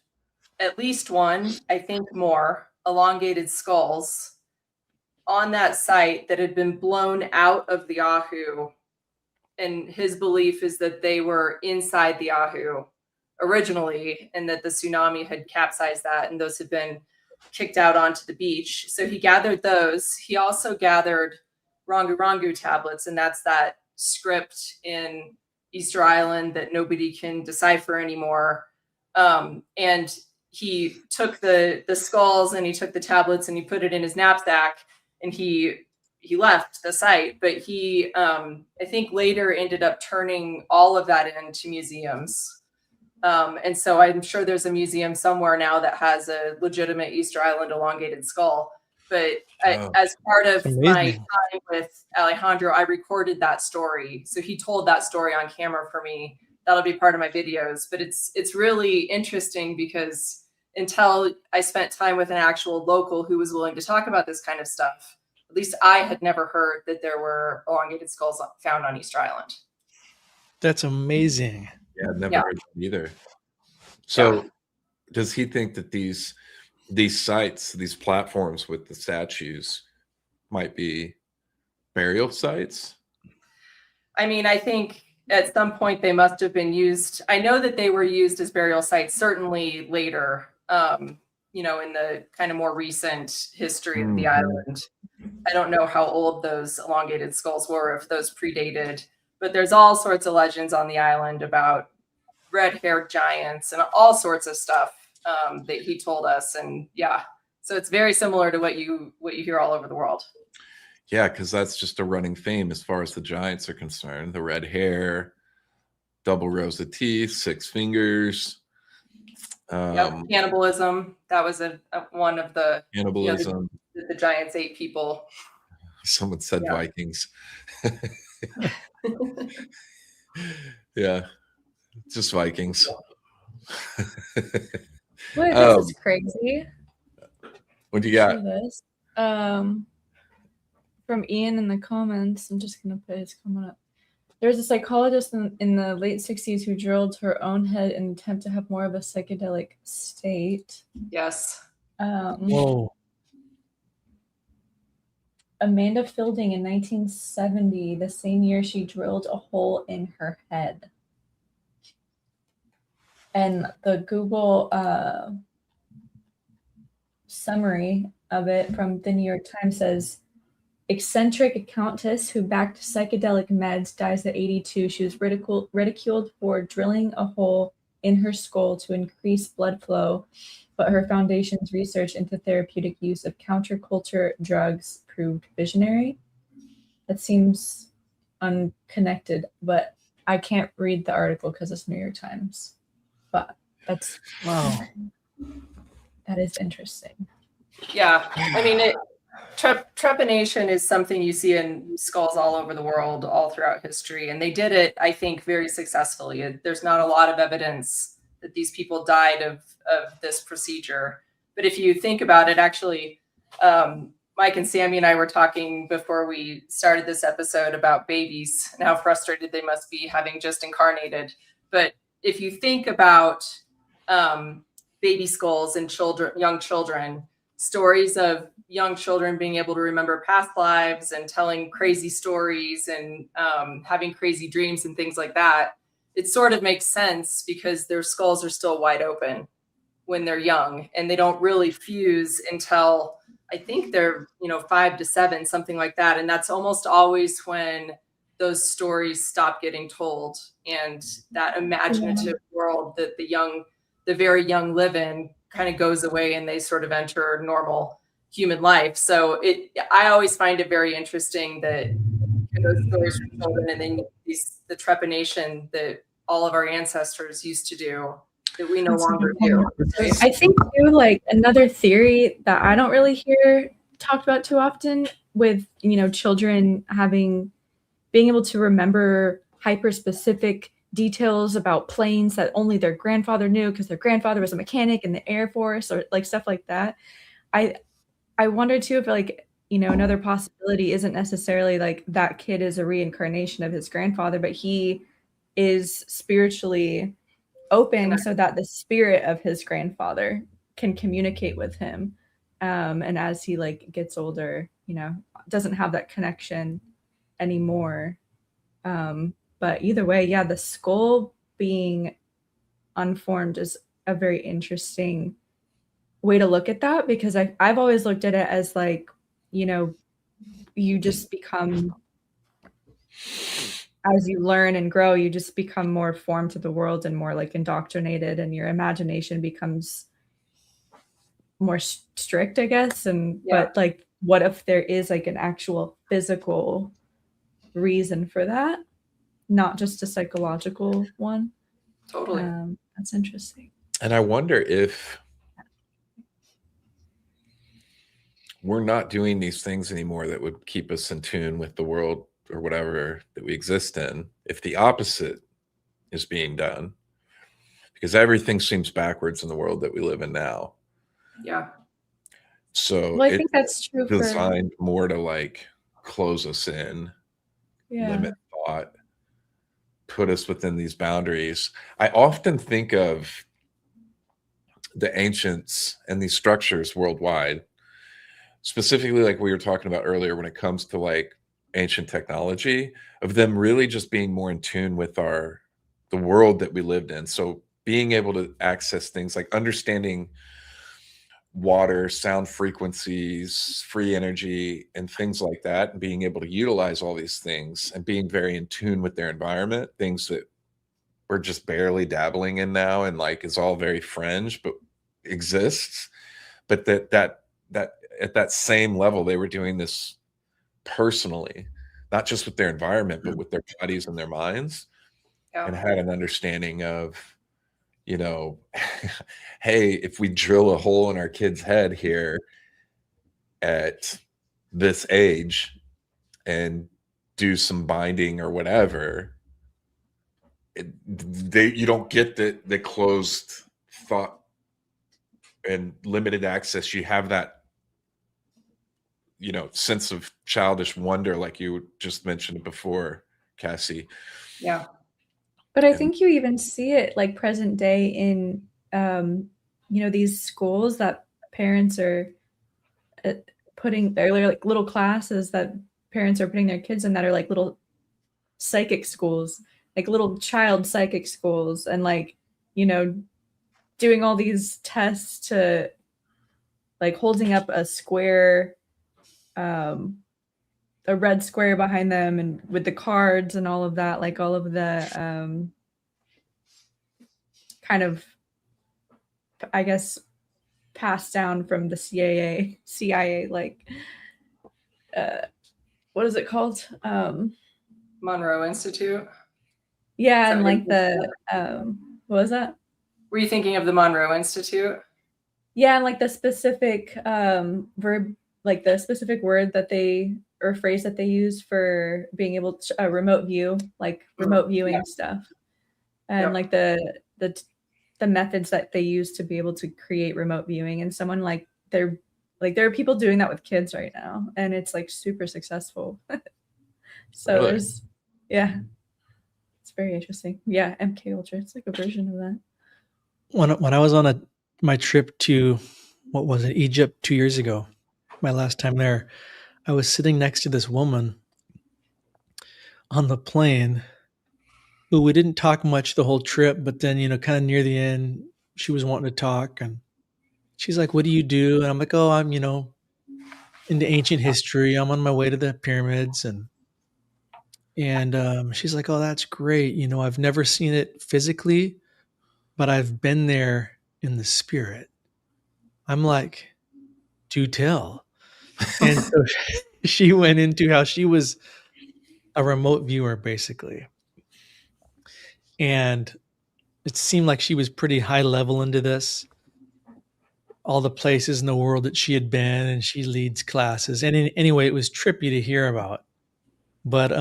at least one, I think more, elongated skulls on that site that had been blown out of the ahu. And his belief is that they were inside the ahu originally, and that the tsunami had capsized that, and those had been kicked out onto the beach. So he gathered those. He also gathered Rangu Rangu tablets, and that's that script in Easter Island that nobody can decipher anymore. And he took the skulls, and he took the tablets, and he put it in his knapsack, and he left the site. But he, I think later ended up turning all of that into museums. And so I'm sure there's a museum somewhere now that has a legitimate Easter Island elongated skull. But as part of my time with Alejandro, I recorded that story. So he told that story on camera for me. That'll be part of my videos. But it's really interesting because until I spent time with an actual local who was willing to talk about this kind of stuff, at least I had never heard that there were elongated skulls found on Easter Island. That's amazing. Yeah, I've never heard that either. So does he think that these sites, these platforms with the statues might be burial sites? I mean, I think at some point they must have been used. I know that they were used as burial sites, certainly later, you know, in the kind of more recent history of the island. I don't know how old those elongated skulls were, if those predated, but there's all sorts of legends on the island about red-haired giants and all sorts of stuff that he told us. And yeah, so it's very similar to what you hear all over the world. Yeah, because that's just a running theme as far as the giants are concerned. The red hair, double rows of teeth, 6 fingers. Cannibalism. That was one of the cannibalism. You know, the giants ate people. Someone said Vikings. Yeah, just Vikings. Wait, this is crazy. What do you got? This. From Ian in the comments, I'm just gonna put his comment up. There's a psychologist in the late 60s who drilled her own head in an attempt to have more of a psychedelic state. Yes. Whoa. Amanda Fielding in 1970, the same year she drilled a hole in her head. And the Google summary of it from the New York Times says, eccentric countess who backed psychedelic meds dies at 82. She was ridiculed for drilling a hole in her skull to increase blood flow, but her foundation's research into therapeutic use of counterculture drugs proved visionary. That seems unconnected, but I can't read the article because it's New York Times. But that's that is interesting. Yeah, I mean, trepanation is something you see in skulls all over the world, all throughout history, and they did it, I think, very successfully. There's not a lot of evidence that these people died of this procedure, but if you think about it, actually, Mike and Sammi and I were talking before we started this episode about babies and how frustrated they must be having just incarnated. But if you think about baby skulls and young children, stories of young children being able to remember past lives and telling crazy stories and having crazy dreams and things like that, it sort of makes sense because their skulls are still wide open when they're young, and they don't really fuse until I think they're 5 to 7, something like that. And that's almost always when those stories stop getting told, and that imaginative world that the very young live in kind of goes away, and they sort of enter normal human life. So I always find it very interesting that those stories from children, and then the trepanation that all of our ancestors used to do that we no longer do. I think too, like another theory that I don't really hear talked about too often with children having being able to remember hyper specific details about planes that only their grandfather knew because their grandfather was a mechanic in the Air Force, or like stuff like that. I wonder too if, like, you know, another possibility isn't necessarily like that kid is a reincarnation of his grandfather, but he is spiritually open so that the spirit of his grandfather can communicate with him. And as he like gets older, you know, doesn't have that connection anymore. But either way, yeah, the skull being unformed is a very interesting way to look at that, because I've always looked at it as like, you know, you just become, as you learn and grow, you just become more formed to the world and more like indoctrinated, and your imagination becomes more strict, I guess. And but like, what if there is like an actual physical reason for that, not just a psychological one? Totally. That's interesting. And I wonder if we're not doing these things anymore that would keep us in tune with the world or whatever that we exist in, if the opposite is being done, because everything seems backwards in the world that we live in now. Yeah. So well, I think that's true designed more to like close us in, limit thought, put us within these boundaries. I often think of the ancients and these structures worldwide, specifically like we were talking about earlier when it comes to like ancient technology, of them really just being more in tune with the world that we lived in. So being able to access things like understanding water, sound frequencies, free energy, and things like that, and being able to utilize all these things and being very in tune with their environment, things that we're just barely dabbling in now, and like is all very fringe but exists. But that at that same level, they were doing this personally, not just with their environment, but with their bodies and their minds, and had an understanding of, you know, hey, if we drill a hole in our kid's head here at this age and do some binding or whatever, you don't get the closed thought and limited access. You have that, you know, sense of childish wonder, like you just mentioned before, Cassie. Yeah. But I think you even see it like present day in, you know, these schools that parents are putting, they're like little classes that parents are putting their kids in that are like little psychic schools, like little child psychic schools, and like, you know, doing all these tests to like holding up a square, a red square behind them, and with the cards and all of that, like all of the kind of, I guess, passed down from the CIA, like, what is it called? Monroe Institute. Yeah, and like the, what was that? Were you thinking of the Monroe Institute? Yeah, and like the specific verb, like the specific word that they, or phrase that they use for being able to remote view, like remote viewing stuff, and like the methods that they use to be able to create remote viewing. And someone like there are people doing that with kids right now, and it's like super successful. So really? there's, it's very interesting. Yeah, MK Ultra, it's like a version of that. When I was on my trip to, what was it, Egypt 2 years ago, my last time there, I was sitting next to this woman on the plane who we didn't talk much the whole trip, but then, you know, kind of near the end, she was wanting to talk, and she's like, "What do you do?" And I'm like, "Oh, I'm, you know, into ancient history. I'm on my way to the pyramids." And she's like, "Oh, that's great. You know, I've never seen it physically, but I've been there in the spirit." I'm like, "Do tell." And so she went into how she was a remote viewer, basically. And it seemed like she was pretty high level into this, all the places in the world that she had been, and she leads classes. And anyway, it was trippy to hear about. But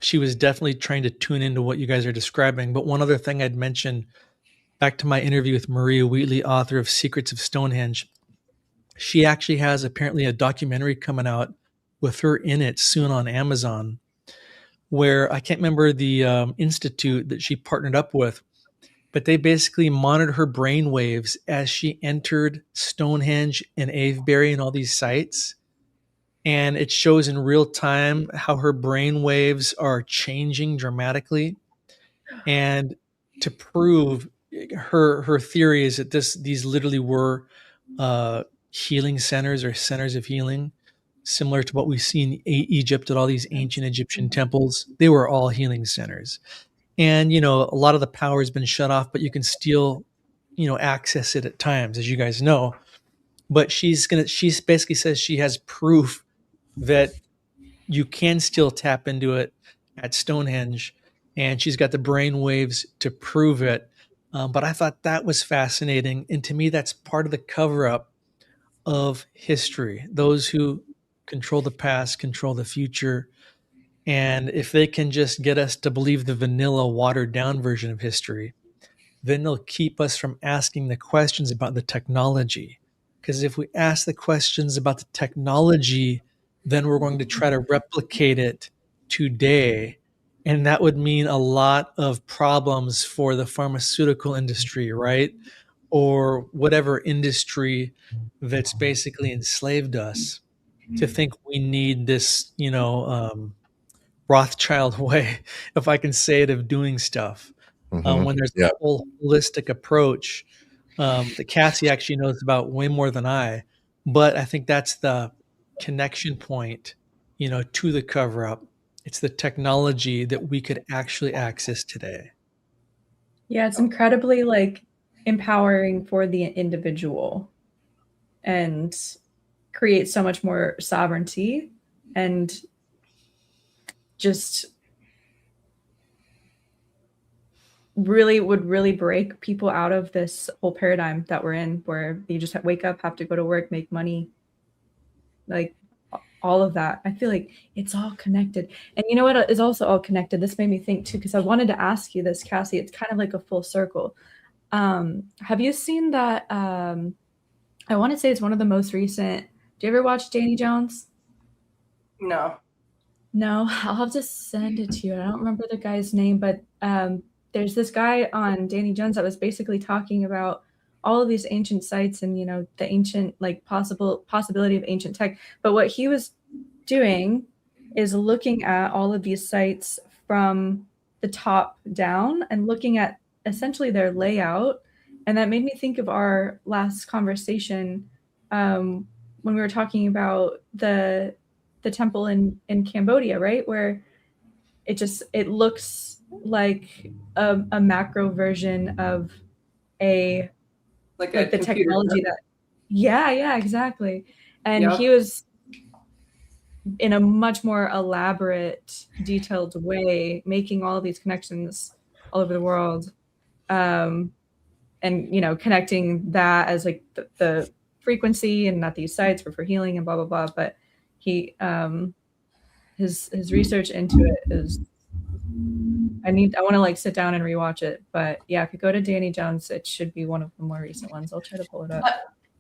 she was definitely trying to tune into what you guys are describing. But one other thing I'd mention, back to my interview with Maria Wheatley, author of Secrets of Stonehenge, she actually has apparently a documentary coming out with her in it soon on Amazon, where I can't remember the institute that she partnered up with, but they basically monitored her brain waves as she entered Stonehenge and Avebury and all these sites. And it shows in real time how her brain waves are changing dramatically. And to prove her theory is that these literally were healing centers or centers of healing, similar to what we see in Egypt at all these ancient Egyptian temples. They were all healing centers. And, a lot of the power has been shut off, but you can still, access it at times, as you guys know. But she basically says she has proof that you can still tap into it at Stonehenge, and she's got the brain waves to prove it. But I thought that was fascinating. And to me, that's part of the cover up of history. Those who control the past control the future. And if they can just get us to believe the vanilla, watered down version of history, then they'll keep us from asking the questions about the technology. Because if we ask the questions about the technology, then we're going to try to replicate it today. And that would mean a lot of problems for the pharmaceutical industry, right? Or whatever industry that's basically enslaved us to think we need this, Rothschild way, if I can say it, of doing stuff. When there's a whole holistic approach that Cassie actually knows about way more than I. But I think that's the connection point, to the cover up. It's the technology that we could actually access today. Yeah, it's incredibly empowering for the individual and creates so much more sovereignty and just would really break people out of this whole paradigm that we're in, where you just wake up, have to go to work, make money, all of that. I feel like it's all connected. And you know what is also all connected? This made me think too, because I wanted to ask you this, Cassie. It's kind of like a full circle. Have you seen that? I want to say it's one of the most recent. Do you ever watch Danny Jones? No. No, I'll have to send it to you. I don't remember the guy's name, but there's this guy on Danny Jones that was basically talking about all of these ancient sites and, the ancient, possibility of ancient tech. But what he was doing is looking at all of these sites from the top down and looking at essentially their layout. And that made me think of our last conversation when we were talking about the temple in Cambodia, right? Where it looks like a macro version of the technology that, yeah, exactly. And he was in a much more elaborate, detailed way, making all of these connections all over the world. And, connecting that as the frequency and that these sites were for healing and blah, blah, blah. But he, his research into it is, I want to sit down and rewatch it. But yeah, if you go to Danny Jones, it should be one of the more recent ones. I'll try to pull it up.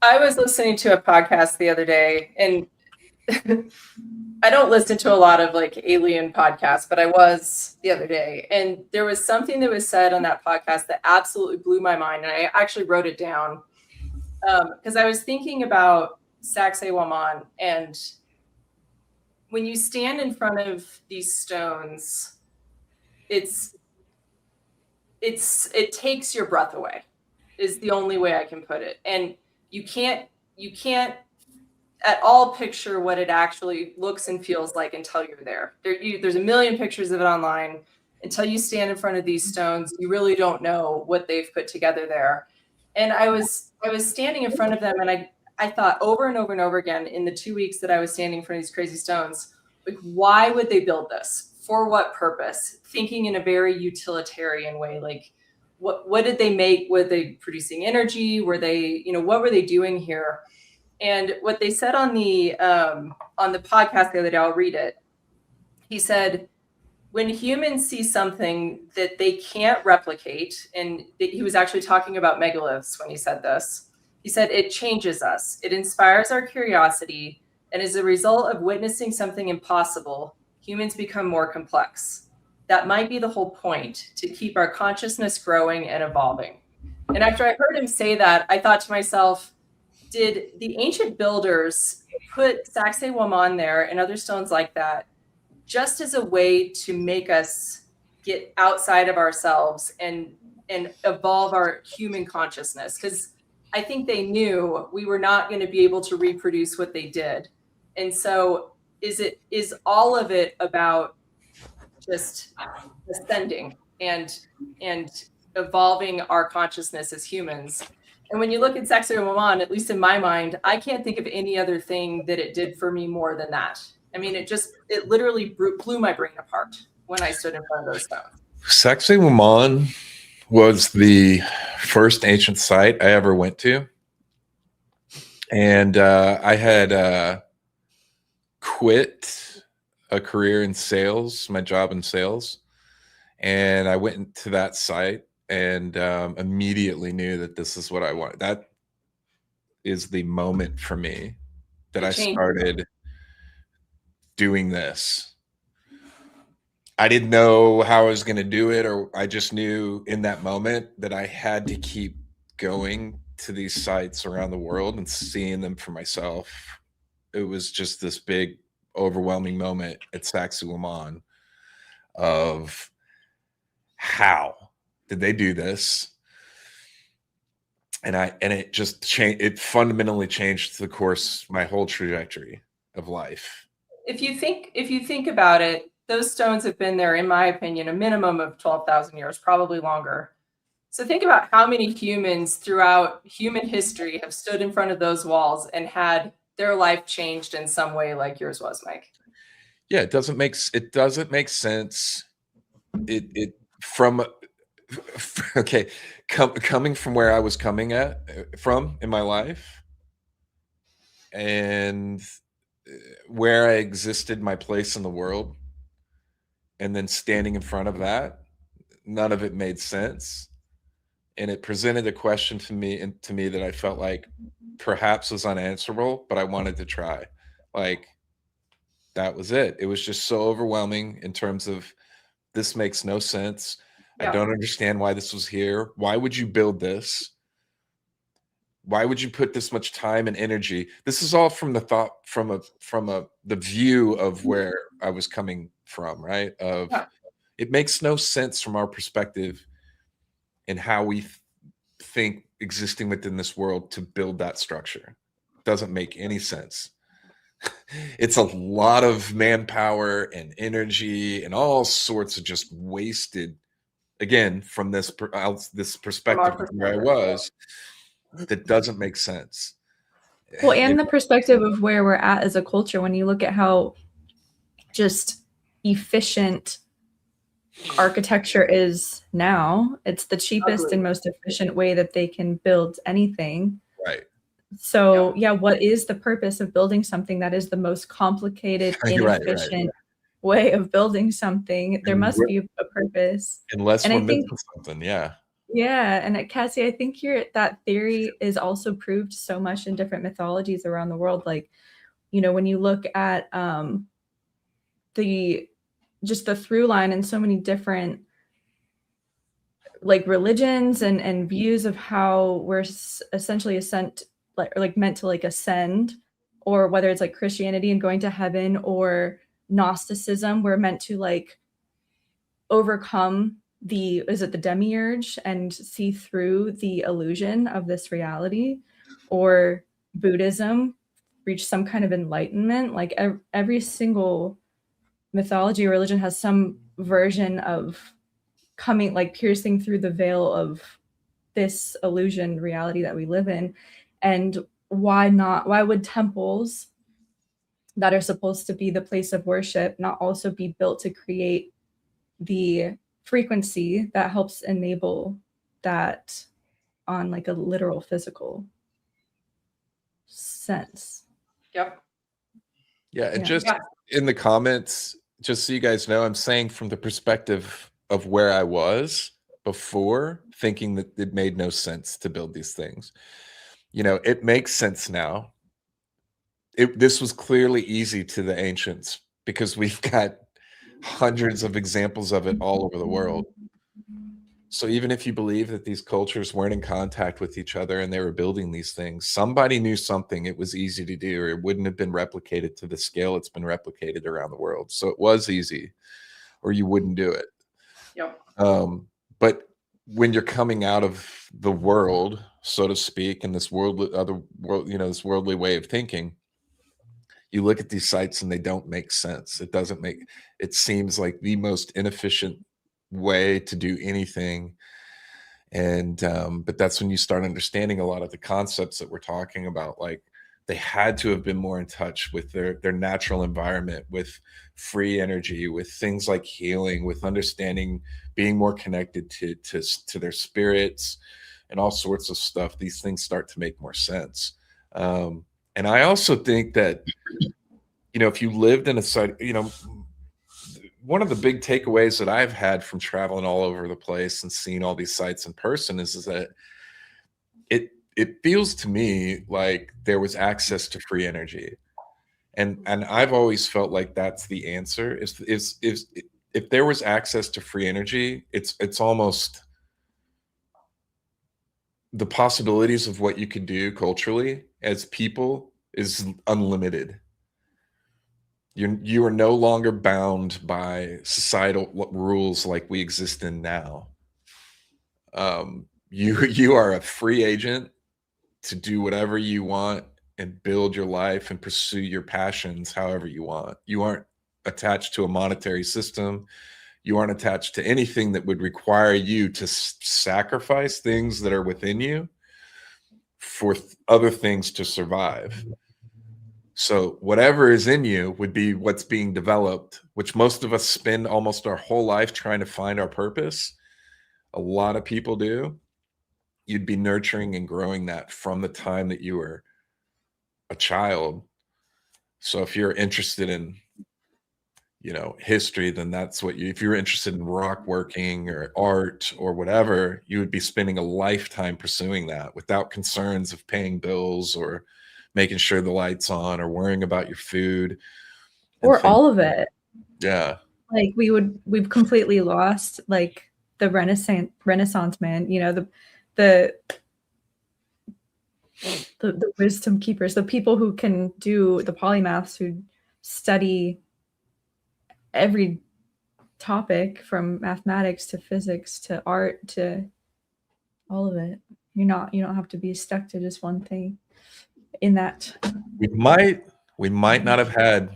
I was listening to a podcast the other day, and I don't listen to a lot of alien podcasts, but I was the other day, and there was something that was said on that podcast that absolutely blew my mind. And I actually wrote it down because I was thinking about Sacsayhuaman, and when you stand in front of these stones, it takes your breath away, is the only way I can put it. And you can't at all picture what it actually looks and feels like until you're there. There's a million pictures of it online. Until you stand in front of these stones, you really don't know what they've put together there. And I was standing in front of them, and I thought over and over and over again in the 2 weeks that I was standing in front of these crazy stones, why would they build this? For what purpose? Thinking in a very utilitarian way, what did they make? Were they producing energy? Were they, what were they doing here? And what they said on the podcast the other day, I'll read it. He said, when humans see something that they can't replicate, and he was actually talking about megaliths when he said this, he said, it changes us. It inspires our curiosity. And as a result of witnessing something impossible, humans become more complex. That might be the whole point, to keep our consciousness growing and evolving. And after I heard him say that, I thought to myself, did the ancient builders put Sacsayhuaman there and other stones like that just as a way to make us get outside of ourselves and evolve our human consciousness? Because I think they knew we were not going to be able to reproduce what they did. And so is all of it about just ascending and evolving our consciousness as humans? And when you look at Sacsayhuaman, at least in my mind, I can't think of any other thing that it did for me more than that. I mean, it literally blew my brain apart when I stood in front of those stones. Sacsayhuaman was the first ancient site I ever went to. And I had quit a career in sales, my job in sales. And I went into that site and immediately knew that this is what I wanted. That is the moment for me that I started doing this. I didn't know how I was going to do it, or I just knew in that moment that I had to keep going to these sites around the world and seeing them for myself. It was just this big, overwhelming moment at Sacsayhuaman of how did they do this? And it just changed. It fundamentally changed the course, my whole trajectory of life. If you think about it, those stones have been there, in my opinion, a minimum of 12,000 years, probably longer. So think about how many humans throughout human history have stood in front of those walls and had their life changed in some way, like yours was, Mike. Yeah, it doesn't make sense. Coming from where I was coming from in my life, and where I existed, my place in the world, and then standing in front of that, none of it made sense. And it presented a question to me that I felt like perhaps was unanswerable, but I wanted to try. Like, that was it. It was just so overwhelming in terms of, this makes no sense. Yeah. I don't understand why this was here. Why would you build this? Why would you put this much time and energy? This is all from the thought, from the view of where I was coming from, right? It makes no sense from our perspective in how we think existing within this world to build that structure. It doesn't make any sense. It's a lot of manpower and energy and all sorts of just wasted, again, from this perspective of where I was, that doesn't make sense. Well, and the perspective of where we're at as a culture, when you look at how just efficient architecture is now, it's the cheapest and most efficient way that they can build anything. Right. So yeah, what is the purpose of building something that is the most complicated, inefficient way of building something? There must be a purpose. Unless we're missing something, yeah. Yeah, and Cassie, I think that theory is also proved so much in different mythologies around the world. Like, you know, when you look at the through line in so many different like religions and views of how we're essentially meant to like ascend, or whether it's like Christianity and going to heaven, or Gnosticism, we're meant to like overcome the demiurge and see through the illusion of this reality, or Buddhism, reach some kind of enlightenment. Like every single mythology or religion has some version of coming, like piercing through the veil of this illusion reality that we live in. And why would temples that are supposed to be the place of worship not also be built to create the frequency that helps enable that on like a literal physical sense? Yep. Yeah, and just in the comments, just so you guys know, I'm saying from the perspective of where I was before, thinking that it made no sense to build these things. It makes sense now. This was clearly easy to the ancients because we've got hundreds of examples of it all over the world. So even if you believe that these cultures weren't in contact with each other and they were building these things, somebody knew something it was easy to do, or it wouldn't have been replicated to the scale it's been replicated around the world. So it was easy, or you wouldn't do it. Yep. But when you're coming out of the world, so to speak, and this this worldly way of thinking, you look at these sites and they don't make sense. It seems like the most inefficient way to do anything. And but that's when you start understanding a lot of the concepts that we're talking about. Like, they had to have been more in touch with their natural environment, with free energy, with things like healing, with understanding, being more connected to their spirits and all sorts of stuff. These things start to make more sense. And I also think that, if you lived in a site, one of the big takeaways that I've had from traveling all over the place and seeing all these sites in person is that it feels to me like there was access to free energy. And I've always felt like that's the answer. If there was access to free energy, it's almost the possibilities of what you could do culturally as people is unlimited. You are no longer bound by societal rules like we exist in now. You are a free agent to do whatever you want and build your life and pursue your passions however you want. You aren't attached to a monetary system. You aren't attached to anything that would require you to sacrifice things that are within you for other things to survive. So whatever is in you would be what's being developed, which most of us spend almost our whole life trying to find our purpose. A lot of people do. You'd be nurturing and growing that from the time that you were a child. So if you're interested in, history, then that's if you're interested in rock working or art or whatever, you would be spending a lifetime pursuing that without concerns of paying bills or making sure the light's on or worrying about your food. Or all of it. Yeah. Like we've completely lost like the Renaissance man, the wisdom keepers, the people who can do the polymaths, who study every topic from mathematics to physics to art to all of it. You don't have to be stuck to just one thing in that. We might not have had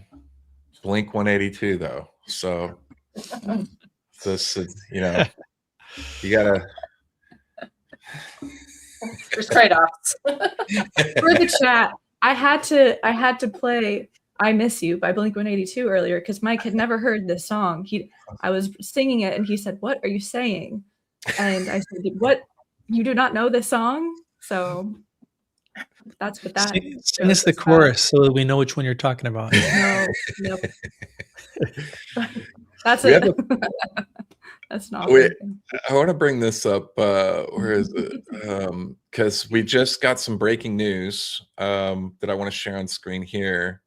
Blink 182 though. So this you gotta. There's trade-offs. For the chat, I had to play "I Miss You" by Blink 182 earlier because Mike had never heard this song. I was singing it and he said, "What are you saying?" And I said, "What? You do not know this song?" So that's what that. Sing us the chorus so that we know which one you're talking about. No. That's it. That's not. I want to bring this up. Where is it? Because we just got some breaking news that I want to share on screen here.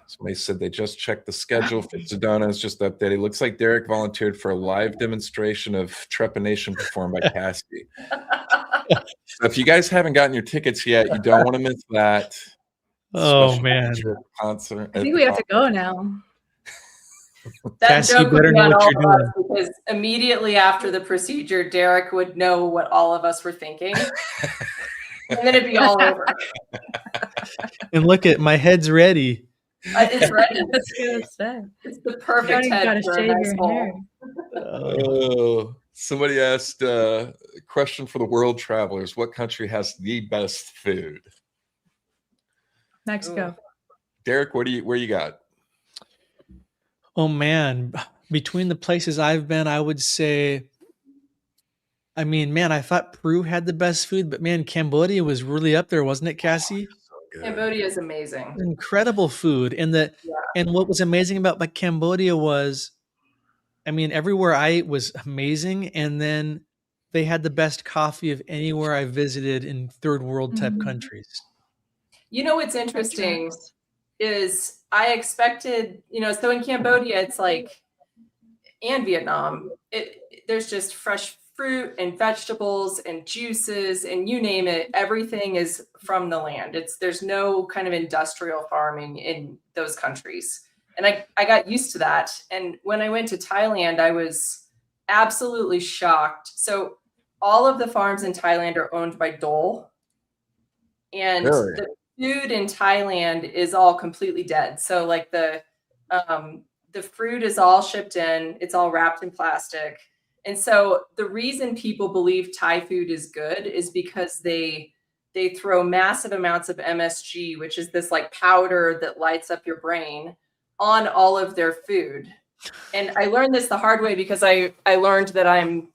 Somebody said they just checked the schedule for Sedona. It's just updated. It looks like Derek volunteered for a live demonstration of trepanation performed by Cassie. So if you guys haven't gotten your tickets yet, you don't want to miss that. Oh man! Concert. I think we have to go now. That Cassie, joke better would be know on what all you're of us because immediately after the procedure, Derek would know what all of us were thinking. And then it'd be all over. And look at my head's ready. It's ready. That's good to say. It's the perfect You head gotta for a shave nice your bowl. hair. Oh, somebody asked a question for the world travelers: what country has the best food? Mexico. Ooh. Derek, where you got? Oh man, between the places I've been, I would say, I mean, man, I thought Peru had the best food, but man, Cambodia was really up there, wasn't it, Cassie? So good. Cambodia is amazing. Incredible food. And And what was amazing about Cambodia was, I mean, everywhere I ate was amazing. And then they had the best coffee of anywhere I visited in third world type countries. You know what's interesting is I expected, so in Cambodia, it's like, and Vietnam, there's just fresh fruit and vegetables and juices and you name it, everything is from the land. There's no kind of industrial farming in those countries. And I got used to that. And when I went to Thailand, I was absolutely shocked. So all of the farms in Thailand are owned by Dole. And Really? the food in Thailand is all completely dead. So like the fruit is all shipped in, it's all wrapped in plastic. And so the reason people believe Thai food is good is because they throw massive amounts of MSG, which is this like powder that lights up your brain, on all of their food. And I learned this the hard way because I learned that I'm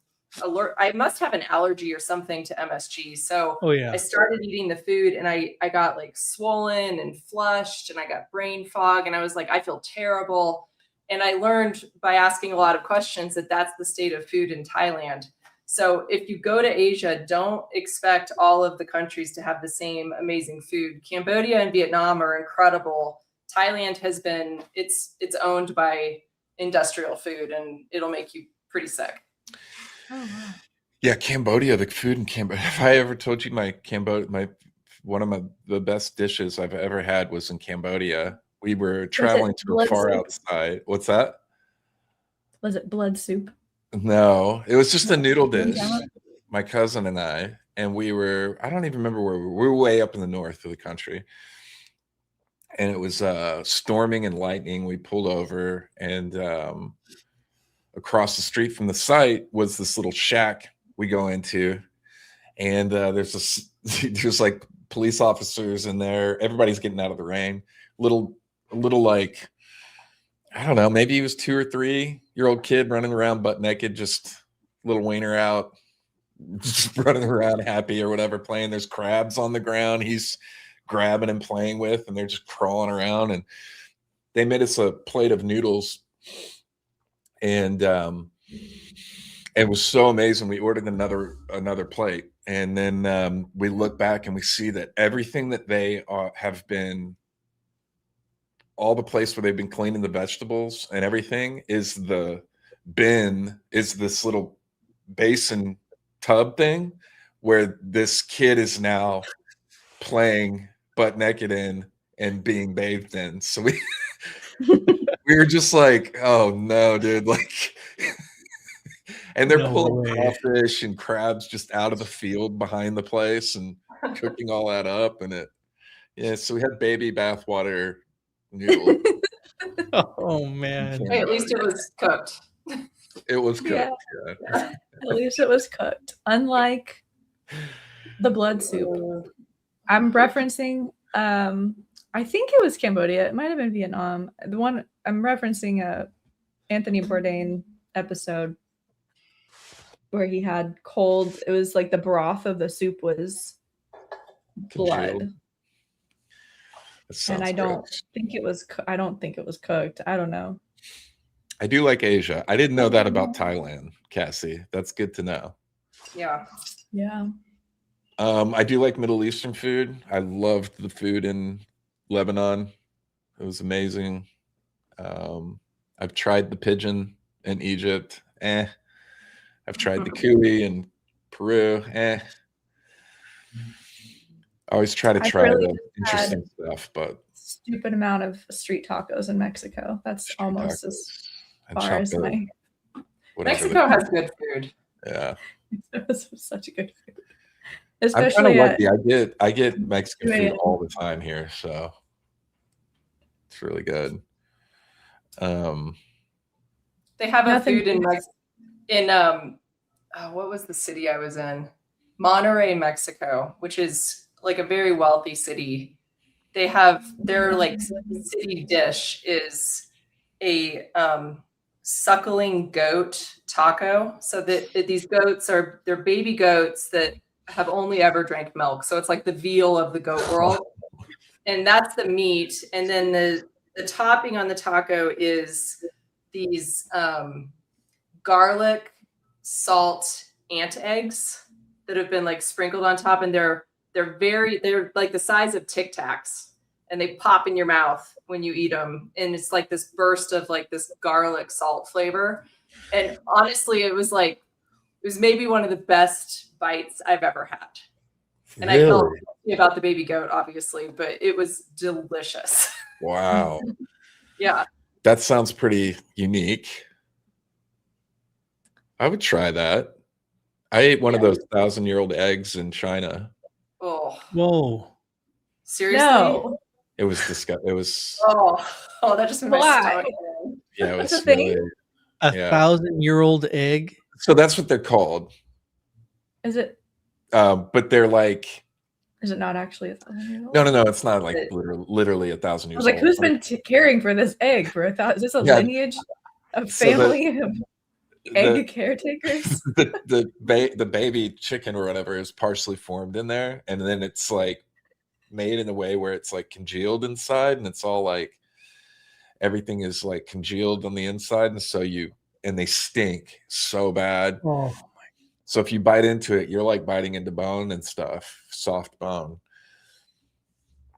alert. I must have an allergy or something to MSG. So I started eating the food and I got like swollen and flushed and I got brain fog and I was like, I feel terrible. And I learned by asking a lot of questions that that's the state of food in Thailand. So if you go to Asia, don't expect all of the countries to have the same amazing food. Cambodia and Vietnam are incredible. Thailand has been, it's owned by industrial food and it'll make you pretty sick. Oh, wow. Yeah, Cambodia, the food in Cambodia. Have I ever told you one of the best dishes I've ever had was in Cambodia. We were traveling to far outside. What's that? Was it blood soup? No, it was just a noodle dish. My cousin and I, and I don't even remember where we were way up in the north of the country. And it was storming and lightning. We pulled over and across the street from the site was this little shack we go into. And there's like police officers in there. Everybody's getting out of the rain. Little like, I don't know, maybe he was 2 or 3-year-old kid running around butt naked, just little wiener out, just running around happy or whatever, playing. There's crabs on the ground he's grabbing and playing with, and they're just crawling around. And they made us a plate of noodles, and it was so amazing. We ordered another plate, and then we look back and we see that everything that they have been, all the place where they've been cleaning the vegetables and everything, is the bin, is this little basin tub thing where this kid is now playing butt naked in and being bathed in. So we were just like, oh no, dude, like and they're pulling crawfish and crabs just out of the field behind the place and cooking all that up. And so we had baby bathwater noodle. Oh man. Hey, at least it was cooked. It was cooked. Yeah. At least it was cooked. Unlike the blood soup. I'm referencing I think it was Cambodia. It might have been Vietnam. The one I'm referencing a Anthony Bourdain episode where he had cold. It was like the broth of the soup was blood. And I don't think it was cooked. I don't know. I do like Asia. I didn't know that about Thailand, Cassie. That's good to know. Yeah. Yeah. I do like Middle Eastern food. I loved the food in Lebanon. It was amazing. I've tried the pigeon in Egypt. I've tried the cuy in Peru. I always try to try the interesting stuff, but stupid amount of street tacos in Mexico. That's almost as far as my. Mexico has good food. Yeah, it was such a good food. Especially I'm kind of lucky. I get Mexican food all the time here, so it's really good. They have a food in what was the city I was in? Monterrey, Mexico, which is like a very wealthy city. They have their like city dish is a suckling goat taco. So that these goats they're baby goats that have only ever drank milk. So it's like the veal of the goat world. And that's the meat. And then the topping on the taco is these garlic salt ant eggs that have been like sprinkled on top, and they're like the size of Tic Tacs, and they pop in your mouth when you eat them, and it's like this burst of like this garlic salt flavor. And honestly, it was maybe one of the best bites I've ever had. And I felt about the baby goat, obviously, but it was delicious. Wow. Yeah. That sounds pretty unique. I would try that. I ate one of those 1,000-year-old eggs in China. Oh. Whoa. Seriously? No. It was disgusting. It was. Oh, that just made my stomach. Yeah, it was That's a thing? really. A 1,000-year-old egg? So that's what they're called. Is it? But they're like. Is it not actually 1,000 years old? No. It's not like literally 1,000 years I was like, old. who's been caring for this egg for 1,000? Is this a lineage of family of egg caretakers? The baby chicken or whatever is partially formed in there, and then it's like made in a way where it's like congealed inside, and it's all like everything is like congealed on the inside, and they stink so bad. Oh. So if you bite into it, you're like biting into bone and stuff, soft bone.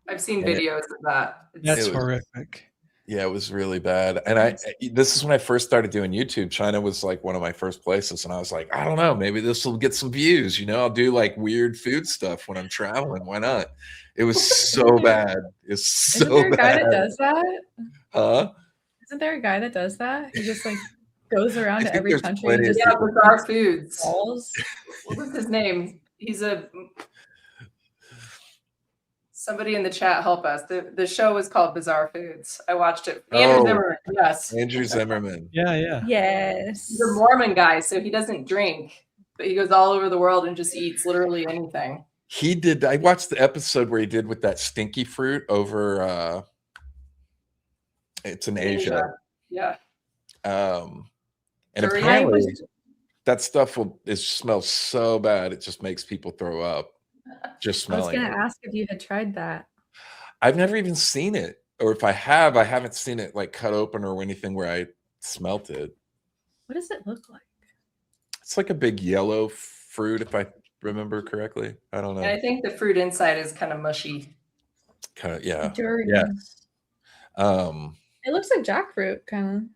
I've seen videos of that. That's horrific. Yeah, it was really bad. And this is when I first started doing YouTube. China was like one of my first places, and I was like, I don't know, maybe this will get some views. I'll do like weird food stuff when I'm traveling. Why not? It was so bad. It's so bad. Isn't there a guy that does that? Huh? Isn't there a guy that does that? He just like goes around to every country and just bizarre foods. Balls. What was his name? He's somebody in the chat help us. The show was called Bizarre Foods. I watched it. Andrew Zimmerman. Yes. Andrew Zimmerman. Yeah. Yes. He's a Mormon guy, so he doesn't drink, but he goes all over the world and just eats literally anything. He did. I watched the episode where he did with that stinky fruit over. It's in Asia. Yeah. And apparently that stuff smells so bad it just makes people throw up. Just smelling. I was going to ask if you had tried that. I've never even seen it, or if I have, I haven't seen it like cut open or anything where I smelt it. What does it look like? It's like a big yellow fruit, if I remember correctly. I don't know. And I think the fruit inside is kind of mushy. Kind of, yeah. Dirty. Yeah. It looks like jackfruit, kind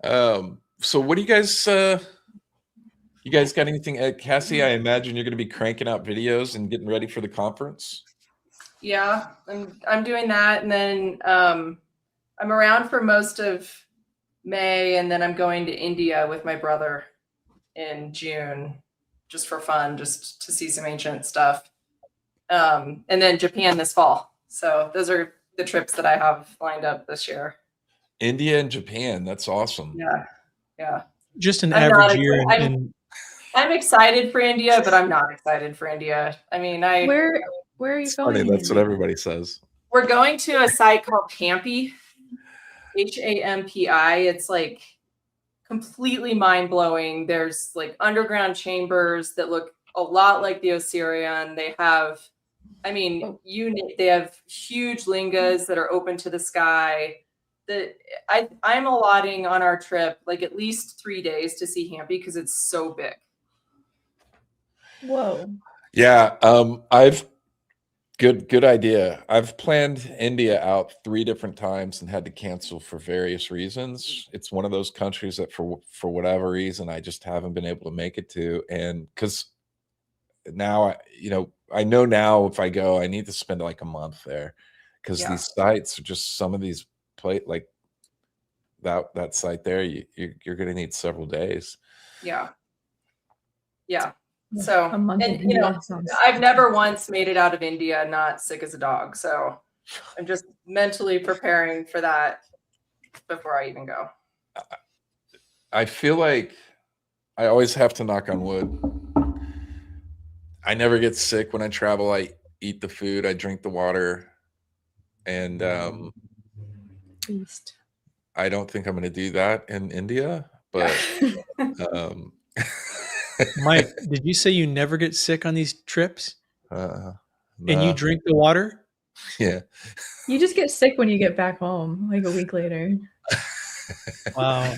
of. So what do you guys? You guys got anything? Cassie, I imagine you're going to be cranking out videos and getting ready for the conference. Yeah, I'm doing that, and then I'm around for most of May, and then I'm going to India with my brother in June, just for fun, just to see some ancient stuff, and then Japan this fall. So those are the trips that I have lined up this year. India and Japan, that's awesome. Yeah. Just an average year. I'm excited for India, but I'm not excited for India. I mean, where are you going? Funny, that's what everybody says. We're going to a site called Hampi, HAMPI. It's like completely mind-blowing. There's like underground chambers that look a lot like the Osirian. They have, they have huge lingas that are open to the sky. I'm allotting on our trip like at least 3 days to see Hampi because it's so big. Whoa. Yeah, good idea. I've planned India out 3 different times and had to cancel for various reasons. It's one of those countries that for whatever reason I just haven't been able to make it to, and because now I know now if I go I need to spend like a month there because these sites are just some of these like that site there you're going to need several days. Yeah. So, a month and I've never once made it out of India not sick as a dog. So I'm just mentally preparing for that before I even go. I feel like I always have to knock on wood. I never get sick when I travel. I eat the food, I drink the water, and I don't think I'm going to do that in India, but Mike, did you say you never get sick on these trips? No. And you drink the water? Yeah. You just get sick when you get back home, like a week later. Wow.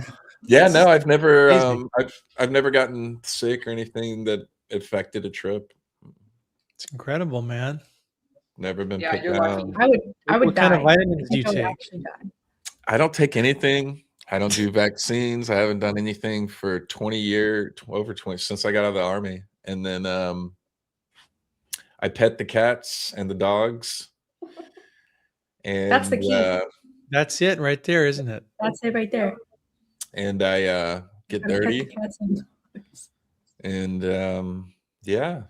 Yeah, no, I've never Crazy. I've never gotten sick or anything that affected a trip. It's incredible, man. Never been Yeah, put you're down. lucky. I would What kind of die. vitamins do you I would take? actually die. I don't take anything. I don't do vaccines. I haven't done anything for 20 years, over 20 since I got out of the army. And then I pet the cats and the dogs. And That's the key. That's it right there, isn't it? That's it right there. and I get Gotta pet the dirty. cats and dogs. And yeah.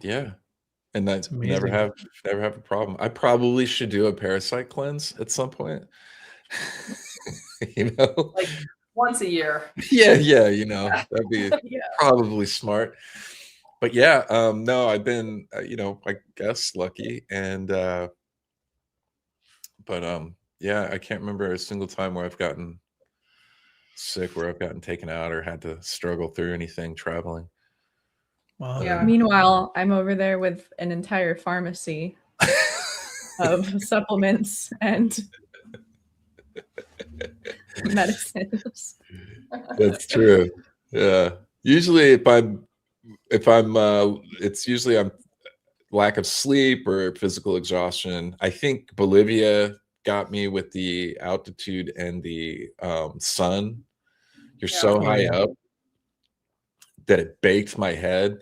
Yeah. And I It's never amazing. have a problem. I probably should do a parasite cleanse at some point. You know? Like once a year. Yeah, you know, that'd be Yeah. probably smart. But yeah, no, I've been, you know, I guess lucky. And but yeah, I can't remember a single time where I've gotten sick, where I've gotten taken out or had to struggle through anything traveling. Wow. Yeah. Meanwhile, I'm over there with an entire pharmacy of supplements and medicines. That's true. Yeah. Usually I'm it's usually I'm lack of sleep or physical exhaustion. I think Bolivia got me with the altitude and the sun. You're Yeah. so Oh, high yeah. up that it baked my head.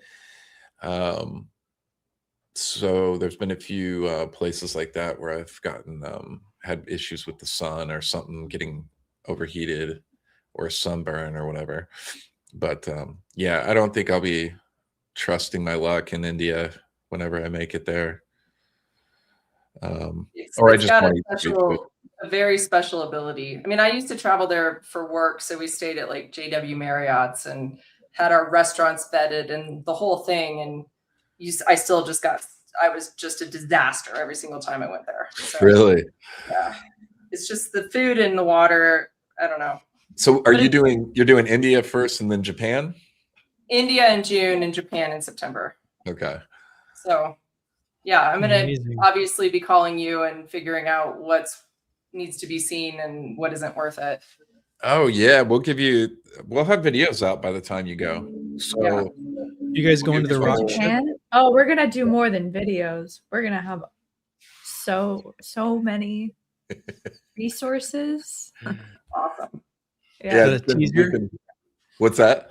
So there's been a few places like that where I've gotten had issues with the sun or something getting overheated or a sunburn or whatever. But yeah, I don't think I'll be trusting my luck in India whenever I make it there. Or I It's just got want to eat good food. a very special ability. I mean, I used to travel there for work, so we stayed at like JW Marriott's and had our restaurants vetted and the whole thing. And I still just I was just a disaster every single time I went there. So, Really? yeah, it's just the food and the water. I don't know. So you're doing India first and then Japan? India in June and Japan in September. Okay. So yeah, I'm going to Amazing. obviously be calling you and figuring out what needs to be seen and what isn't worth it. Oh yeah, we'll have videos out by the time you go. So Yeah. You guys we'll going to give the you rocket ship? Japan? Oh, we're gonna do more than videos. We're gonna have so many resources. Awesome. Yeah. Is that a teaser? What's that?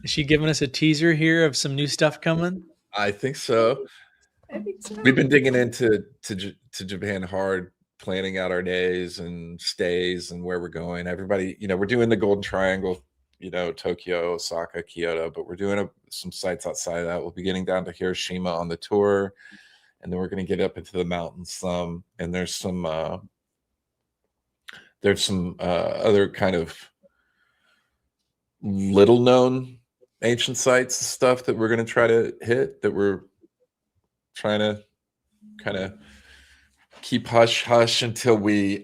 Is she giving us a teaser here of some new stuff coming? I think so. I think so. We've been digging into Japan hard, planning out our days and stays and where we're going. Everybody, you know, we're doing the Golden Triangle, you know, Tokyo, Osaka, Kyoto, but we're doing some sites outside of that. We'll be getting down to Hiroshima on the tour, and then we're going to get up into the mountains some. And there's some other kind of little known ancient sites and stuff that we're going to try to hit, that we're trying to kind of keep hush until we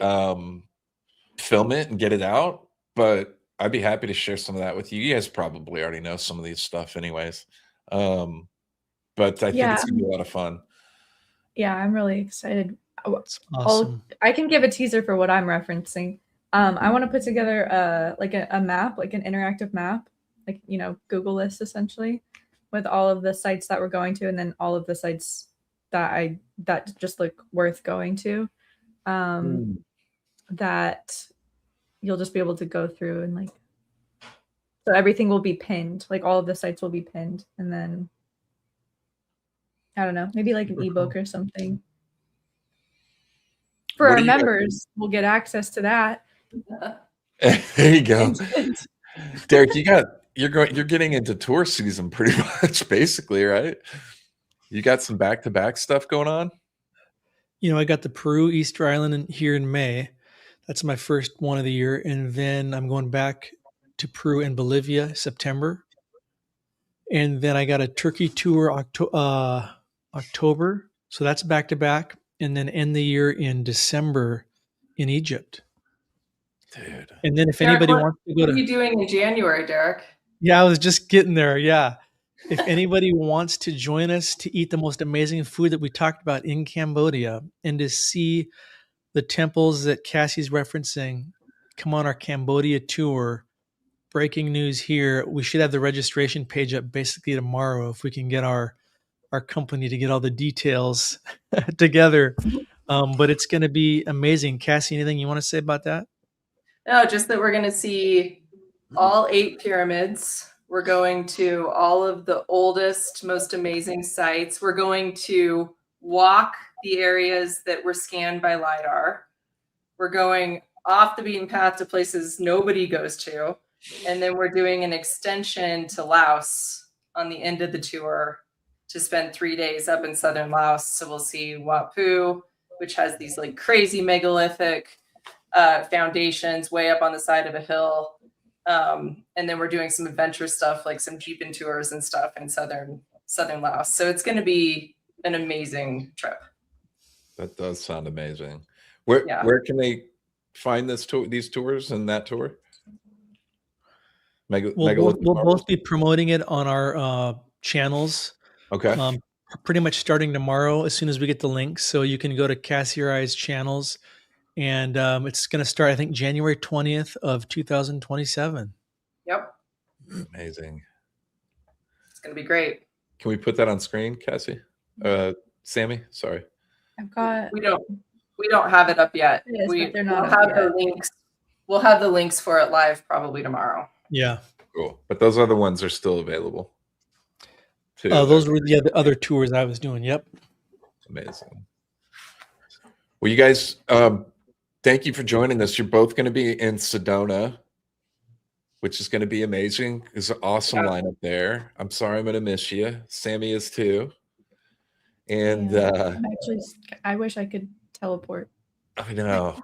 film it and get it out. But I'd be happy to share some of that with you. You guys probably already know some of these stuff anyways. But I think it's gonna be a lot of fun. Yeah, I'm really excited. That's awesome. I can give a teaser for what I'm referencing. I want to put together like a map, like an interactive map, like, you know, Google list essentially, with all of the sites that we're going to, and then all of the sites that just look worth going to. That you'll just be able to go through and like, so everything will be pinned, like all of the sites will be pinned, and then I don't know, maybe like an ebook or something. For our members, we'll get access to that. There you go. Derek, you're getting into tour season pretty much, basically, right? You got some back-to-back stuff going on? You know, I got the Peru Easter Island here in May. That's my first one of the year. And then I'm going back to Peru and Bolivia September. And then I got a Turkey tour October. So that's back to back. And then end the year in December in Egypt. Dude. And then if Derek, anybody wants to go what are you doing in January, Derek? Yeah, I was just getting there. Yeah. If anybody wants to join us to eat the most amazing food that we talked about in Cambodia and to see the temples that Cassie's referencing, come on our Cambodia tour. Breaking news here. We should have the registration page up basically tomorrow if we can get our company to get all the details together. But it's going to be amazing. Cassie, anything you want to say about that? No, just that we're going to see all 8 pyramids. We're going to all of the oldest, most amazing sites. We're going to walk the areas that were scanned by LiDAR. We're going off the beaten path to places nobody goes to. And then we're doing an extension to Laos on the end of the tour to spend 3 days up in southern Laos. So we'll see Wat Phu, which has these like crazy megalithic foundations way up on the side of a hill. And then we're doing some adventure stuff, like some jeeping tours and stuff in southern Laos. So it's going to be an amazing trip. That does sound amazing. Where can they find these tours and that tour? We'll both be promoting it on our channels. Okay. Pretty much starting tomorrow as soon as we get the links. So you can go to Cassie or I's channels, and it's going to start, I think, January 20th of 2027. Yep. Amazing. It's going to be great. Can we put that on screen, Cassie? Sammy, sorry. I've got. We don't have it up yet. It is, but they're we'll not have up the yet. links. We'll have the links for it live probably tomorrow. Yeah. Cool. But those other ones are still available. Too. Those were the other tours I was doing. Yep. Amazing. Well, you guys, thank you for joining us. You're both going to be in Sedona, which is going to be amazing. It's an awesome lineup there. I'm sorry I'm going to miss you. Sammy is too. And I wish I could teleport. I know.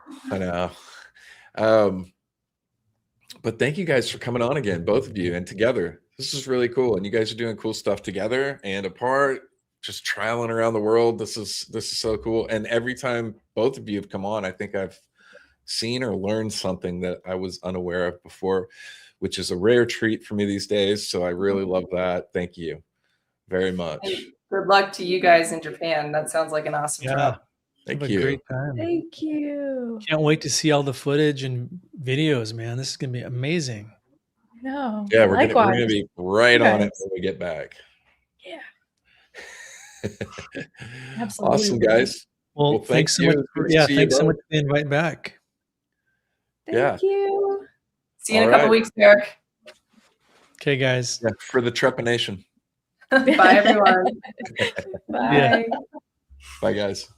But thank you guys for coming on again, both of you, and together. This is really cool, and you guys are doing cool stuff together and apart, just traveling around the world. This is so cool. And every time both of you have come on, I think I've seen or learned something that I was unaware of before, which is a rare treat for me these days. So I really love that. Thank you very much. And good luck to you guys in Japan. That sounds like an awesome trip. Thank Have you. a great time. Thank you. Can't wait to see all the footage and videos, man. This is going to be amazing. No. Yeah, we're gonna be right on it when we get back. Yeah. Absolutely. Awesome, guys. Well, thanks so much. Thanks so much for the invite back. Thank you. See you in a couple weeks, Derek. Okay, guys. Yeah, for the trepanation. Bye, everyone. Bye. Yeah. Bye, guys.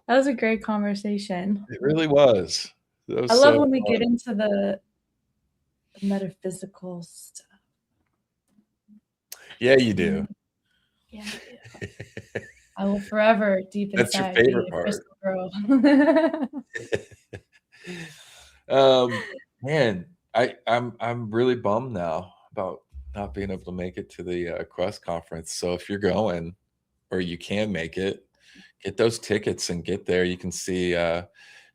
That was a great conversation. It really was. I love when we get into the metaphysical stuff. Yeah, you do. Yeah. I will forever deep That's your inside favorite be a part. crystal girl. Man, I'm really bummed now about not being able to make it to the Quest conference. So if you're going, or you can make it, get those tickets and get there. You can see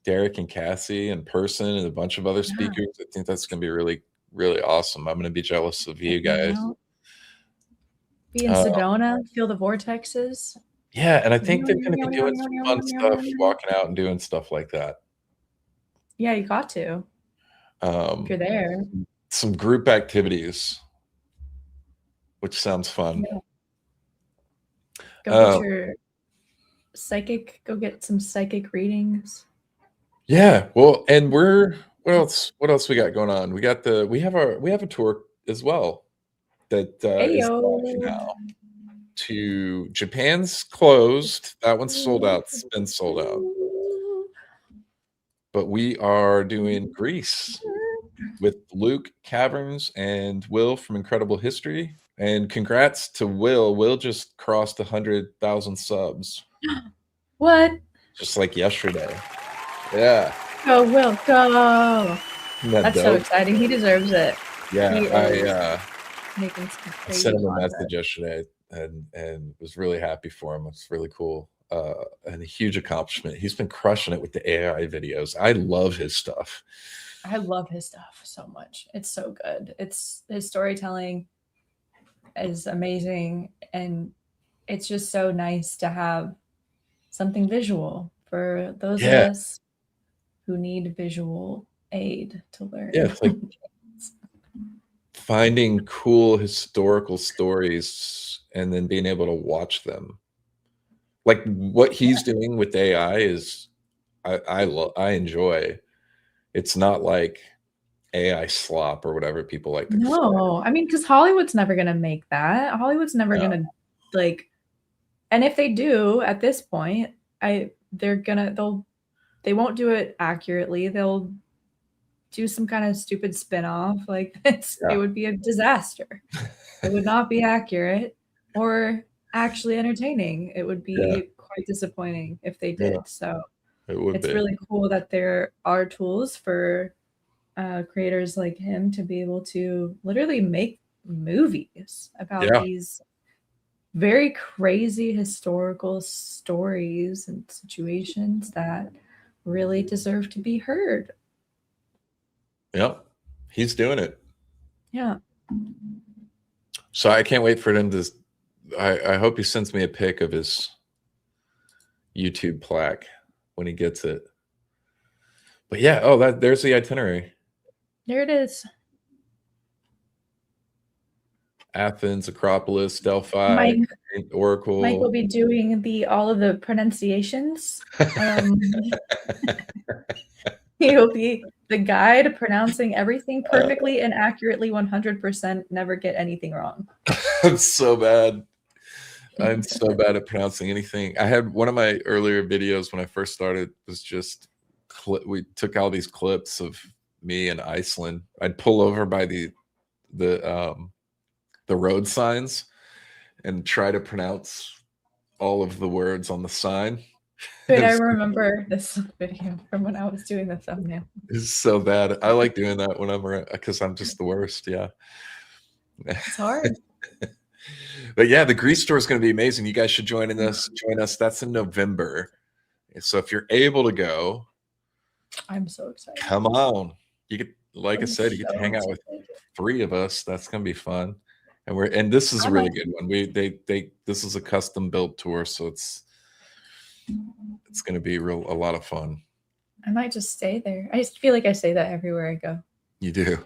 Derek and Cassie in person and a bunch of other speakers. I think that's going to be really, really awesome. I'm going to be jealous of you guys. Be in Sedona, feel the vortexes. Yeah, and I think they're going to be doing some fun stuff, walking out and doing stuff like that. Yeah, you got to. If you're there. Some group activities, which sounds fun. Yeah. Go get your psychic. Go get some psychic readings. Yeah, well, and what else we got going on? We have a tour as well that is launching now. To Japan's closed. That one's sold out. It's been sold out. But we are doing Greece with Luke Caverns and Will from Incredible History. And congrats to Will. Will just crossed 100,000 subs. What? Just like yesterday. Yeah. Go, Will, go. That's dope? so exciting. He deserves it. Yeah, Making some I crazy sent him a content. message yesterday and was really happy for him. It's really cool. a huge accomplishment. He's been crushing it with the AI videos. I love his stuff. I love his stuff so much. It's so good. It's his storytelling is amazing, and it's just so nice to have something visual for those of Yeah. us who need visual aid to learn. Yeah, it's like finding cool historical stories and then being able to watch them. Like what he's doing with AI is I enjoy. It's not like AI slop or whatever people like to say. No, I mean, because Hollywood's never gonna make that. Hollywood's never No. gonna like, and if they do at this point, they won't do it accurately. They'll do some kind of stupid spin-off. Like it would be a disaster. It would not be accurate or actually entertaining. It would be quite disappointing if they did. So it's really cool that there are tools for creators like him to be able to literally make movies about these very crazy historical stories and situations that really deserve to be heard. Yep, he's doing it. Yeah. So I can't wait for him to. I hope he sends me a pic of his YouTube plaque when he gets it. But yeah, there's the itinerary. There it is. Athens, Acropolis, Delphi, Oracle. Mike will be doing all of the pronunciations. He'll be the guide pronouncing everything perfectly and accurately, 100%, never get anything wrong. I'm so bad. I'm so bad at pronouncing anything. I had one of my earlier videos when I first started was just we took all these clips of me in Iceland. I'd pull over by the road signs and try to pronounce all of the words on the sign. But I remember this video from when I was doing the thumbnail. It's so bad. I like doing that when I'm around because I'm just the worst. Yeah. It's hard. But yeah, the Greece tour is going to be amazing. You guys should join us. That's in November. So if you're able to go, I'm so excited. Come on. You get, like I said, you get to hang out with 3 of us. That's going to be fun. And this is a really good one. This is a custom built tour, so it's going to be a lot of fun. I might just stay there. I just feel like I say that everywhere I go. You do.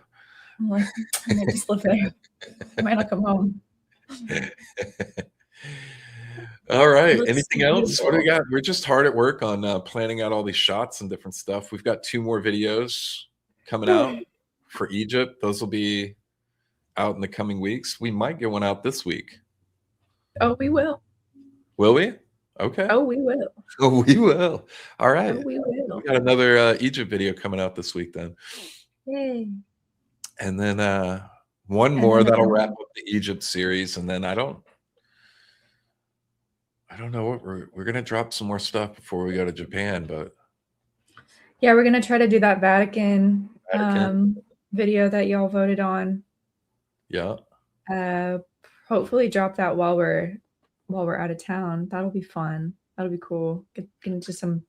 I'm like, I might just live there. I might not come home. All right. Anything else? What do we got? We're just hard at work on planning out all these shots and different stuff. We've got 2 more videos coming out for Egypt. Those will be out in the coming weeks. We might get one out this week. Oh, we will. Will we? Okay. Oh, we will. Oh, we will. All right. Oh, we will. We got another Egypt video coming out this week then. Yay. And then one more that'll wrap up the Egypt series. And then I don't know what we're gonna drop some more stuff before we go to Japan, but yeah, we're gonna try to do that Vatican. Video that y'all voted on. Yeah. Hopefully drop that while we're out of town. That'll be fun. That'll be cool. Get into some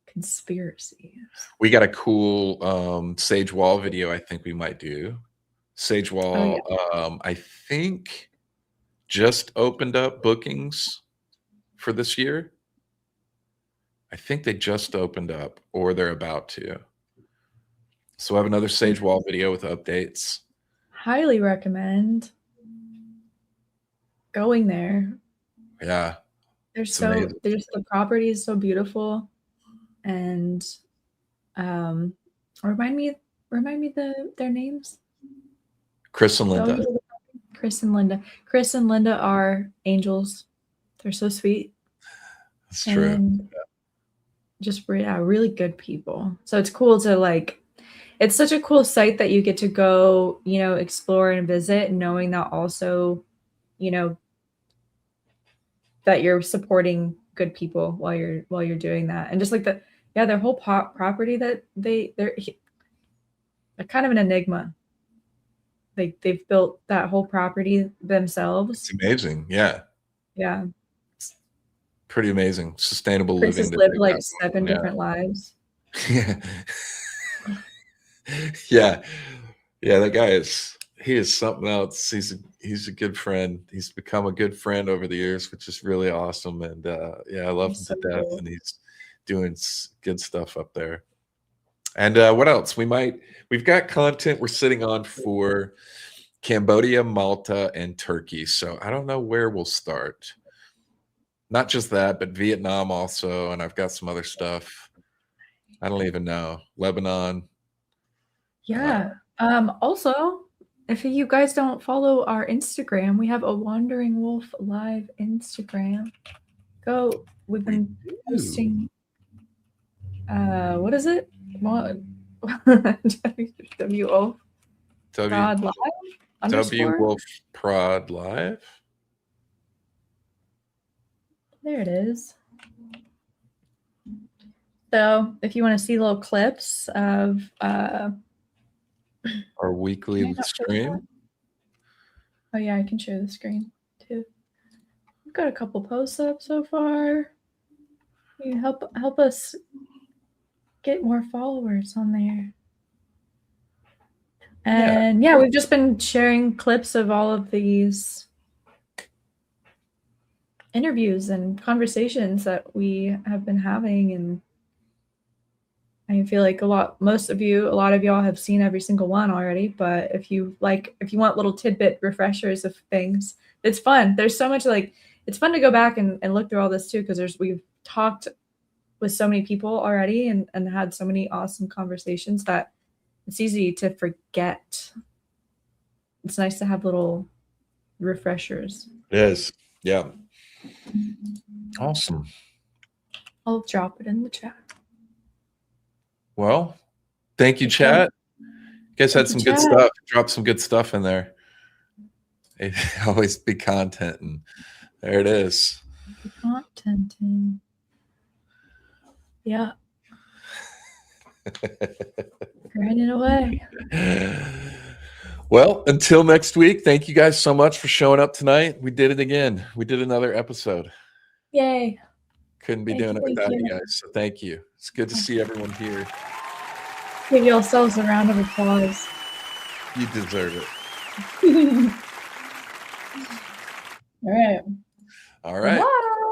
conspiracies. We got a cool Sage Wall video I think we might do. Sage Wall, I think just opened up bookings for this year. I think they just opened up or they're about to. So I have another Sage Wall video with updates. Highly recommend going there. Yeah. The property is so beautiful. And remind me their names. Chris and Linda. Chris and Linda. Chris and Linda are angels. They're so sweet. That's true. And just really good people. So it's cool to it's such a cool site that you get to go, explore and visit, knowing that also, that you're supporting good people while you're doing that. And just like their whole property that they're kind of an enigma. They've built that whole property themselves. It's amazing. Yeah. Yeah. pretty amazing. Sustainable Chris living. has lived they've like got 7 going on, different lives. yeah. Yeah. Yeah, that guy he is something else. He's a good friend. He's become a good friend over the years, which is really awesome. And yeah, I love him He's to so death. cool. And he's doing good stuff up there. And what else? We've got content we're sitting on for Cambodia, Malta, and Turkey. So I don't know where we'll start. Not just that, but Vietnam also. And I've got some other stuff. I don't even know. Lebanon. Yeah. Also, if you guys don't follow our Instagram, we have a Wandering Wolf live Instagram. We've been posting what is it? What WO Prod Live W _ Wolf Prod Live. There it is. So if you want to see little clips of Our weekly stream. Oh yeah, I can share the screen too. We've got a couple posts up so far. You help us get more followers on there. And yeah, we've just been sharing clips of all of these interviews and conversations that we have been having, and I feel like a lot of y'all have seen every single one already, but if you want little tidbit refreshers of things, it's fun. There's so much, like, it's fun to go back and look through all this too, because we've talked with so many people already and had so many awesome conversations that it's easy to forget. It's nice to have little refreshers. It is. Yeah. Awesome. I'll drop it in the chat. Well, thank you, chat. You guys had some good stuff. Dropped some good stuff in there. It always be content, and there it is. Contenting. Yeah. Grinding away. Well, until next week, thank you guys so much for showing up tonight. We did it again. We did another episode. Yay. Couldn't be doing it without you guys. So thank you. It's good to see everyone here. Give yourselves a round of applause. You deserve it. All right. All right. Bye.